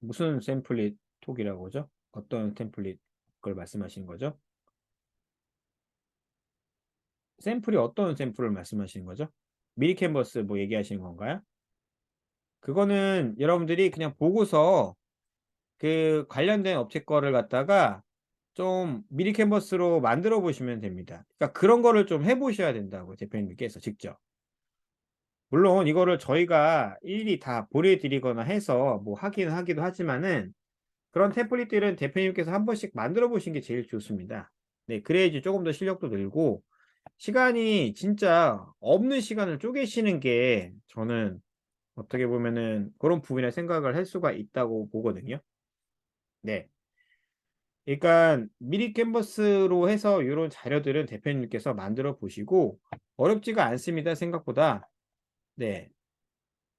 무슨 샘플릿 톡이라고 하죠? 어떤 템플릿 걸 말씀하시는 거죠? 샘플이 어떤 샘플을 말씀하시는 거죠? 미리 캔버스 뭐 얘기하시는 건가요? 그거는 여러분들이 그냥 보고서 그 관련된 업체 거를 갖다가 좀 미리 캔버스로 만들어 보시면 됩니다. 그러니까 그런 거를 좀 해 보셔야 된다고 대표님께서 직접. 물론 이거를 저희가 일일이 다 보내 드리거나 해서 뭐 하기는 하기도 하지만은 그런 템플릿들은 대표님께서 한 번씩 만들어 보시는 게 제일 좋습니다. 네, 그래야지 조금 더 실력도 늘고 시간이 진짜 없는 시간을 쪼개시는 게 저는 어떻게 보면은 그런 부분에 생각을 할 수가 있다고 보거든요. 네. 그러니까 미리 캔버스로 해서 요런 자료들은 대표님께서 만들어 보시고 어렵지가 않습니다, 생각보다. 네.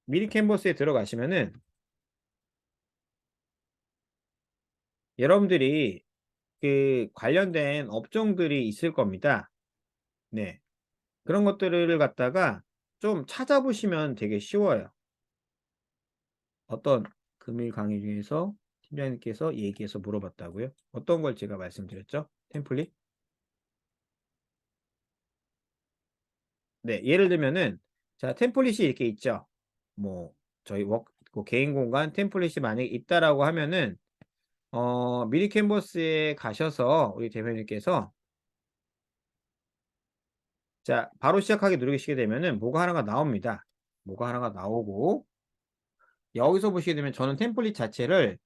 미리 캔버스에 들어가시면은 여러분들이 그 관련된 업종들이 있을 겁니다. 네. 그런 것들을 갖다가 좀 찾아보시면 되게 쉬워요. 어떤 금일 강의 중에서 팀장님께서 얘기해서 물어봤다고요? 어떤 걸 제가 말씀드렸죠? 템플릿? 네. 예를 들면은 자 템플릿이 이렇게 있죠. 뭐 저희 뭐 개인 공간 템플릿이 만약에 있다라고 하면은 미리 캔버스에 가셔서 우리 대표님께서 자 바로 시작하기 누르시게 되면은 뭐가 하나가 나옵니다. 뭐가 하나가 나오고 여기서 보시게 되면 저는 템플릿 자체를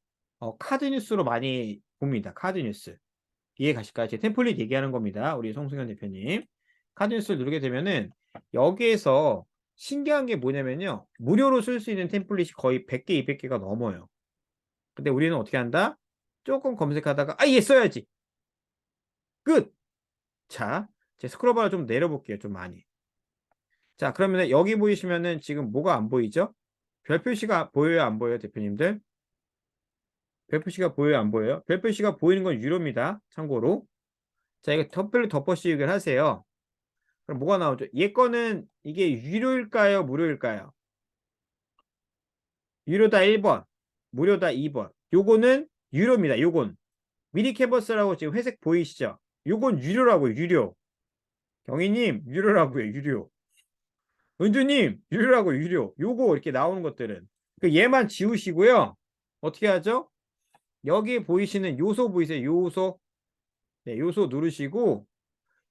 카드 뉴스로 많이 봅니다. 카드 뉴스. 이해 가실까요? 제 템플릿 얘기하는 겁니다. 우리 송승현 대표님. 카드 뉴스를 누르게 되면은 여기에서 신기한 게 뭐냐면요. 무료로 쓸 수 있는 템플릿이 거의 100개, 200개가 넘어요. 근데 우리는 어떻게 한다? 조금 검색하다가 얘 써야지. 끝. 자, 제 스크롤바를 좀 내려볼게요. 좀 많이. 자, 그러면 여기 보이시면은 지금 뭐가 안 보이죠? 별 표시가 보여요, 안 보여요, 대표님들? 별 표시가 보여요, 안 보여요? 별 표시가 보이는 건 유료입니다. 참고로. 자, 이거 덧별로 덮어씌우기를 하세요. 그럼 뭐가 나오죠? 얘 거는 이게 유료일까요? 무료일까요? 유료다 1번, 무료다 2번. 요거는 유료입니다. 요건. 미리 캔버스라고 지금 회색 보이시죠? 요건 유료라고요, 유료. 경희님, 유료라고요, 유료. 은주님, 유료라고요, 유료. 요거 이렇게 나오는 것들은. 그 얘만 지우시고요. 어떻게 하죠? 여기 보이시는 요소 보이세요? 요소. 네, 요소 누르시고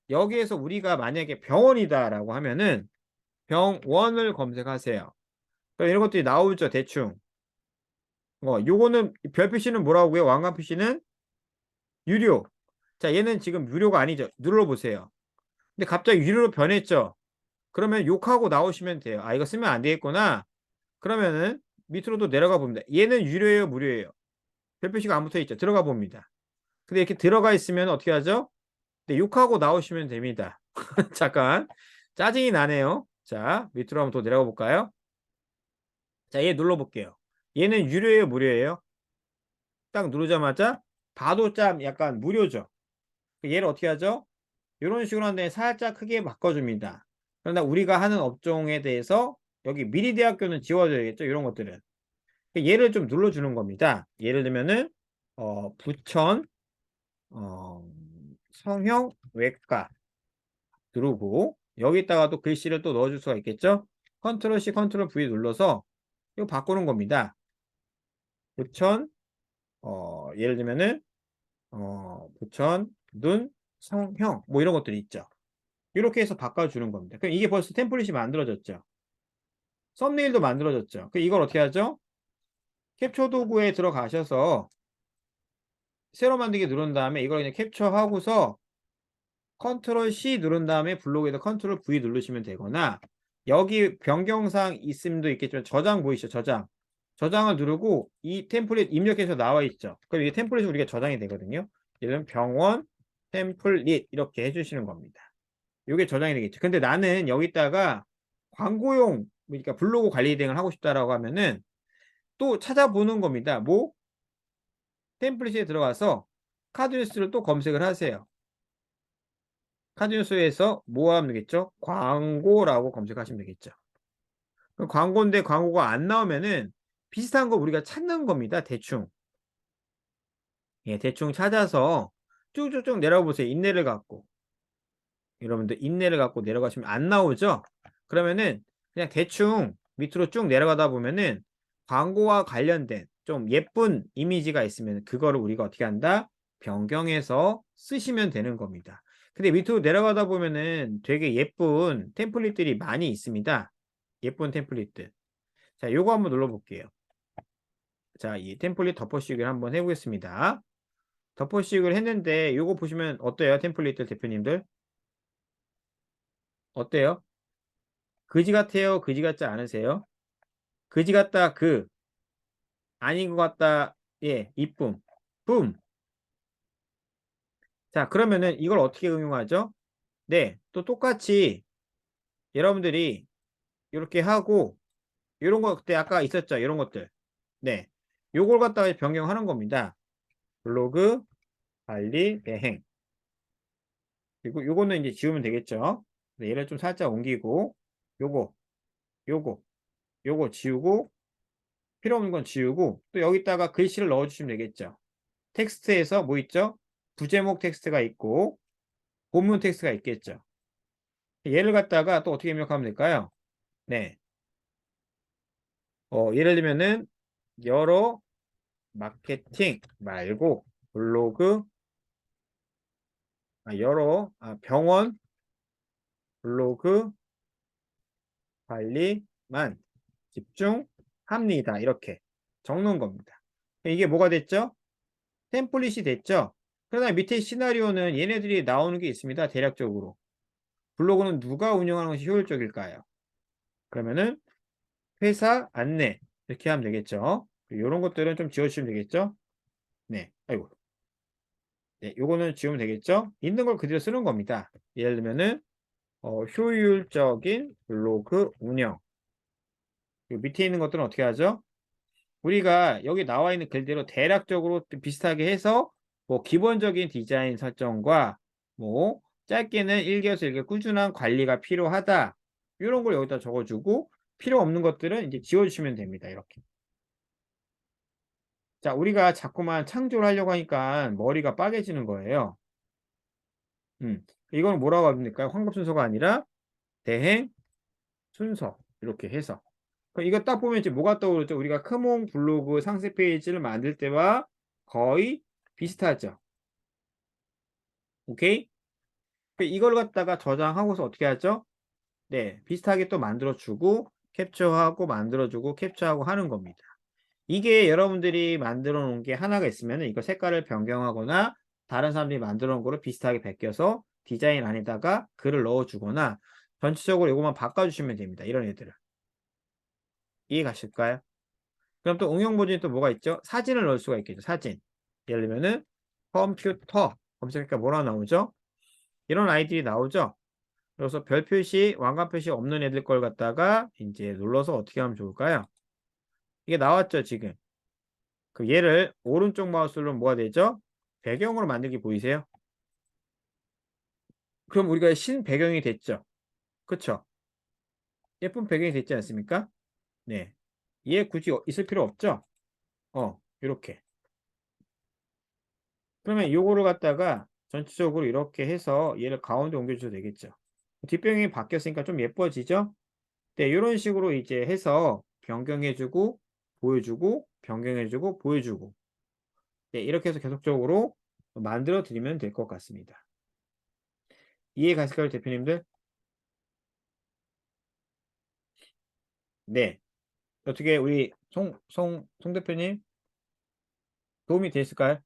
여기에서 우리가 만약에 병원이다라고 하면은 병원을 검색하세요. 그럼 이런 것들이 나오죠, 대충. 요거는 별 표시는 뭐라고요? 왕관 표시는 유료. 자, 얘는 지금 유료가 아니죠. 눌러보세요. 근데 갑자기 유료로 변했죠. 그러면 욕하고 나오시면 돼요. 이거 쓰면 안 되겠구나. 그러면은 밑으로 또 내려가 봅니다. 얘는 유료예요, 무료예요? 별 표시가 안 붙어 있죠. 들어가 봅니다. 근데 이렇게 들어가 있으면 어떻게 하죠? 네, 욕하고 나오시면 됩니다. 잠깐. 짜증이 나네요. 자, 밑으로 한번 더 내려가 볼까요? 자, 얘 눌러볼게요. 얘는 유료예요, 무료예요? 딱 누르자마자 봐도 참 약간 무료죠. 얘를 어떻게 하죠? 이런 식으로 하는데 살짝 크게 바꿔줍니다. 그러나 우리가 하는 업종에 대해서 여기 미리대학교는 지워져야겠죠. 이런 것들은. 얘를 좀 눌러주는 겁니다. 예를 들면은 부천 성형 외과 누르고 여기다가 또 글씨를 또 넣어줄 수가 있겠죠. 컨트롤 C 컨트롤 V 눌러서 이거 바꾸는 겁니다. 부천 예를 들면은 부천 눈 성형 뭐 이런 것들이 있죠. 이렇게 해서 바꿔주는 겁니다. 그럼 이게 벌써 템플릿이 만들어졌죠. 썸네일도 만들어졌죠. 그럼 이걸 어떻게 하죠? 캡처 도구에 들어가셔서 새로 만들기 누른 다음에 이걸 그냥 캡처하고서 컨트롤 C 누른 다음에 블록에다 컨트롤 V 누르시면 되거나 여기 변경사항 있음도 있겠지만 저장 보이시죠? 저장. 저장을 누르고 이 템플릿 입력해서 나와 있죠. 그럼 이게 템플릿이 우리가 저장이 되거든요. 예를 들면 병원 템플릿 이렇게 해주시는 겁니다. 이게 저장이 되겠죠. 근데 나는 여기다가 광고용 그러니까 블로그 관리 등을 하고 싶다라고 하면은 또 찾아보는 겁니다. 뭐 템플릿에 들어가서 카드뉴스를 또 검색을 하세요. 카드뉴스에서 뭐 하면 되겠죠? 광고라고 검색하시면 되겠죠. 그럼 광고인데 광고가 안 나오면은 비슷한 거 우리가 찾는 겁니다. 대충. 예, 대충 찾아서 쭉쭉쭉 내려가 보세요. 인내를 갖고. 여러분들 인내를 갖고 내려가시면 안 나오죠? 그러면은 그냥 대충 밑으로 쭉 내려가다 보면은 광고와 관련된 좀 예쁜 이미지가 있으면 그거를 우리가 어떻게 한다? 변경해서 쓰시면 되는 겁니다. 근데 밑으로 내려가다 보면은 되게 예쁜 템플릿들이 많이 있습니다. 예쁜 템플릿들. 자, 요거 한번 눌러볼게요. 자, 이 템플릿 덮어씌우기를 한번 해보겠습니다. 덮어씌우기를 했는데 요거 보시면 어때요? 템플릿들 대표님들? 어때요? 그지 같아요? 그지 같지 않으세요? 그지 같다 아닌 것 같다 이쁨 뿜. 자, 그러면은 이걸 어떻게 응용하죠? 네, 또 똑같이 여러분들이 이렇게 하고 이런 거 그때 아까 있었죠? 이런 것들. 네, 요걸 갖다가 변경하는 겁니다. 블로그 관리 대행. 그리고 요거는 이제 지우면 되겠죠? 네, 얘를 좀 살짝 옮기고 요거 요거 요거 지우고 필요 없는 건 지우고 또 여기다가 글씨를 넣어 주시면 되겠죠? 텍스트에서 뭐 있죠? 부제목 텍스트가 있고 본문 텍스트가 있겠죠? 얘를 갖다가 또 어떻게 입력하면 될까요? 네. 예를 들면은 여러 마케팅 말고 블로그 병원 블로그 관리만 집중합니다. 이렇게 적는 겁니다. 이게 뭐가 됐죠? 템플릿이 됐죠? 그러나 밑에 시나리오는 얘네들이 나오는 게 있습니다. 대략적으로. 블로그는 누가 운영하는 것이 효율적일까요? 그러면은 회사 안내 이렇게 하면 되겠죠. 이런 것들은 좀 지워주시면 되겠죠. 네, 아이고, 네, 요거는 지우면 되겠죠. 있는 걸 그대로 쓰는 겁니다. 예를 들면은 효율적인 블로그 운영. 요 밑에 있는 것들은 어떻게 하죠? 우리가 여기 나와 있는 글대로 대략적으로 비슷하게 해서 뭐 기본적인 디자인 설정과 뭐 짧게는 1개에서 1개 꾸준한 관리가 필요하다. 이런 걸 여기다 적어주고 필요 없는 것들은 이제 지워주시면 됩니다. 이렇게. 자, 우리가 자꾸만 창조를 하려고 하니까 머리가 빠개지는 거예요. 이건 뭐라고 합니까? 환급 순서가 아니라 대행 순서. 이렇게 해서. 그럼 이거 딱 보면 이제 뭐가 떠오르죠? 우리가 크몽 블로그 상세 페이지를 만들 때와 거의 비슷하죠. 오케이? 이걸 갖다가 저장하고서 어떻게 하죠? 네, 비슷하게 또 만들어주고 캡처하고 만들어주고 캡처하고 하는 겁니다. 이게 여러분들이 만들어 놓은 게 하나가 있으면 이거 색깔을 변경하거나 다른 사람들이 만들어 놓은 거를 비슷하게 베껴서 디자인 안에다가 글을 넣어주거나 전체적으로 이것만 바꿔주시면 됩니다. 이런 애들을. 이해 가실까요? 그럼 또 응용 버전이 또 뭐가 있죠? 사진을 넣을 수가 있겠죠. 사진. 예를 들면은 컴퓨터 검색하니까 뭐라 나오죠? 이런 아이들이 나오죠. 그래서 별 표시, 왕관 표시 없는 애들 걸 갖다가 이제 눌러서 어떻게 하면 좋을까요? 이게 나왔죠, 지금. 그 얘를 오른쪽 마우스로 뭐가 되죠? 배경으로 만들기 보이세요? 그럼 우리가 신 배경이 됐죠? 그쵸? 예쁜 배경이 됐지 않습니까? 네. 얘 굳이 있을 필요 없죠? 이렇게. 그러면 요거를 갖다가 전체적으로 이렇게 해서 얘를 가운데 옮겨줘도 되겠죠. 뒷배경이 바뀌었으니까 좀 예뻐지죠? 네, 이런 식으로 이제 해서 변경해주고, 보여주고, 변경해주고, 보여주고. 네, 이렇게 해서 계속적으로 만들어 드리면 될 것 같습니다. 이해 가실까요, 대표님들? 네. 어떻게 우리 송 대표님 도움이 됐을까요?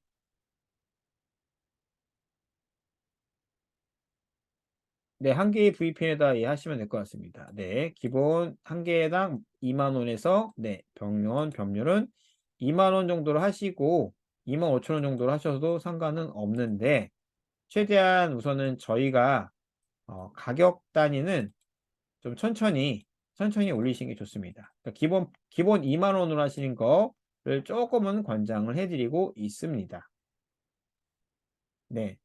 네, 한 개의 VPN에다 하시면 될 것 같습니다. 네, 기본 한 개당 2만 원에서 네, 병원 병률은 2만 원 정도로 하시고 2만 5천 원 정도로 하셔도 상관은 없는데 최대한 우선은 저희가 가격 단위는 좀 천천히 올리시는 게 좋습니다. 그러니까 기본 2만 원으로 하시는 거를 조금은 권장을 해드리고 있습니다. 네,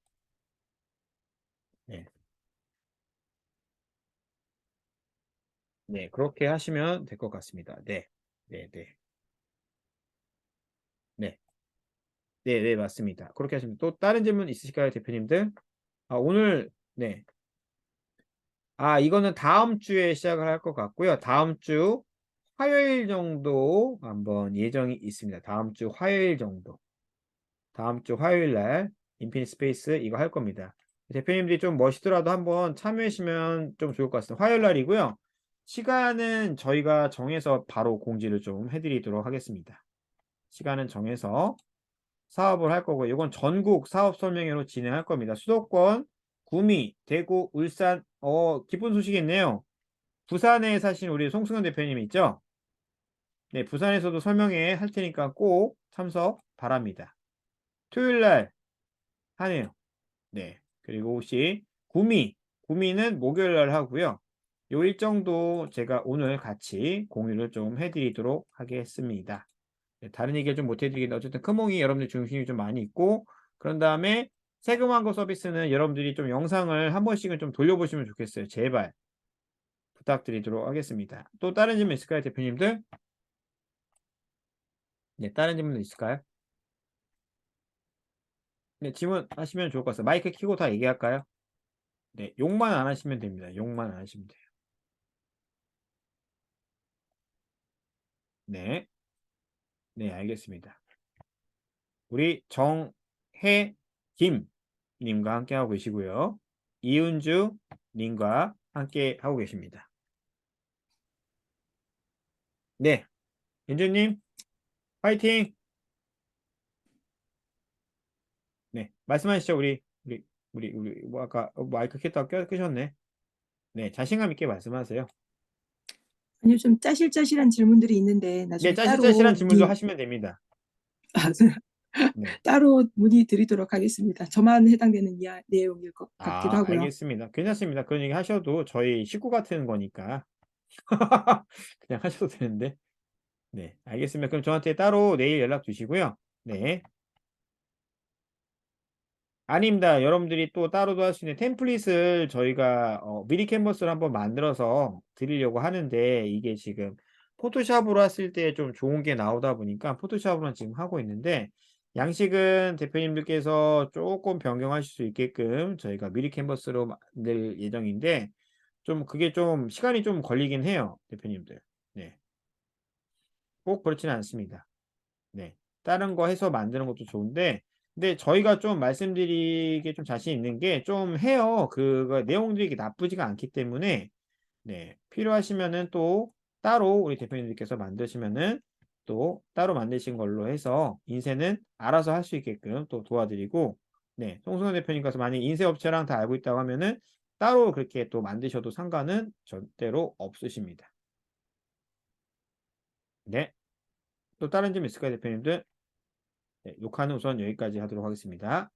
네, 네, 그렇게 하시면 될 것 같습니다. 네, 네, 네, 네, 네, 네, 맞습니다. 그렇게 하시면 또 다른 질문 있으실까요, 대표님들? 오늘 네, 이거는 다음 주에 시작을 할 것 같고요. 다음 주 화요일 정도 한번 예정이 있습니다. 다음 주 화요일 정도. 다음 주 화요일 날 인피니트 스페이스 이거 할 겁니다. 대표님들이 좀 멋있더라도 한번 참여하시면 좀 좋을 것 같습니다. 화요일 날이고요. 시간은 저희가 정해서 바로 공지를 좀 해드리도록 하겠습니다. 시간은 정해서 사업을 할 거고, 이건 전국 사업 설명회로 진행할 겁니다. 수도권, 구미, 대구, 울산, 기쁜 소식이 있네요. 부산에 사신 우리 송승헌 대표님 있죠? 네, 부산에서도 설명회 할 테니까 꼭 참석 바랍니다. 토요일 날 하네요. 네. 그리고 혹시 구미는 목요일 날 하고요. 요 일정도 제가 오늘 같이 공유를 좀 해드리도록 하겠습니다. 네, 다른 얘기를 좀 못 해드리겠는데 어쨌든 크몽이 여러분들 중심이 좀 많이 있고, 그런 다음에 세금 환고 서비스는 여러분들이 좀 영상을 한 번씩은 좀 돌려보시면 좋겠어요. 제발 부탁드리도록 하겠습니다. 또 다른 질문 있을까요, 대표님들? 네, 다른 질문 있을까요? 네, 질문하시면 좋을 것 같아요. 마이크 켜고 다 얘기할까요? 네, 욕만 안 하시면 됩니다. 욕만 안 하시면 돼요. 네, 네, 알겠습니다. 우리 정혜김 님과 함께 하고 계시고요. 이은주 님과 함께 하고 계십니다. 네, 윤주님 화이팅! 네, 말씀하시죠. 뭐 아까 마이크 켰다가 끄셨네. 네, 자신감 있게 말씀하세요. 아니요. 좀 짜실짜실한 질문들이 있는데 네, 나중에 따로 짜실짜실한 질문도 문의 하시면 됩니다. 네. 따로 문의드리도록 하겠습니다. 저만 해당되는 내용일 것 같기도 하고요. 알겠습니다. 괜찮습니다. 그런 얘기 하셔도 저희 식구 같은 거니까 그냥 하셔도 되는데. 네, 알겠습니다. 그럼 저한테 따로 내일 연락 주시고요. 네. 아닙니다. 여러분들이 또 따로도 할 수 있는 템플릿을 저희가 미리 캔버스를 한번 만들어서 드리려고 하는데, 이게 지금 포토샵으로 했을 때 좀 좋은 게 나오다 보니까 포토샵으로는 지금 하고 있는데, 양식은 대표님들께서 조금 변경하실 수 있게끔 저희가 미리 캔버스로 만들 예정인데, 좀 그게 좀 시간이 좀 걸리긴 해요, 대표님들. 네. 꼭 그렇지는 않습니다. 네. 다른 거 해서 만드는 것도 좋은데, 근데 저희가 좀 말씀드리기에 좀 자신 있는 게 좀 해요. 그거 내용들이 이렇게 나쁘지가 않기 때문에, 네. 필요하시면은 또 따로 우리 대표님들께서 만드시면은 또 따로 만드신 걸로 해서 인쇄는 알아서 할 수 있게끔 또 도와드리고, 네. 송승헌 대표님께서 만약 인쇄 업체랑 다 알고 있다고 하면은 따로 그렇게 또 만드셔도 상관은 절대로 없으십니다. 네. 또 다른 점 있을까요, 대표님들? 네, 녹화는 우선 여기까지 하도록 하겠습니다.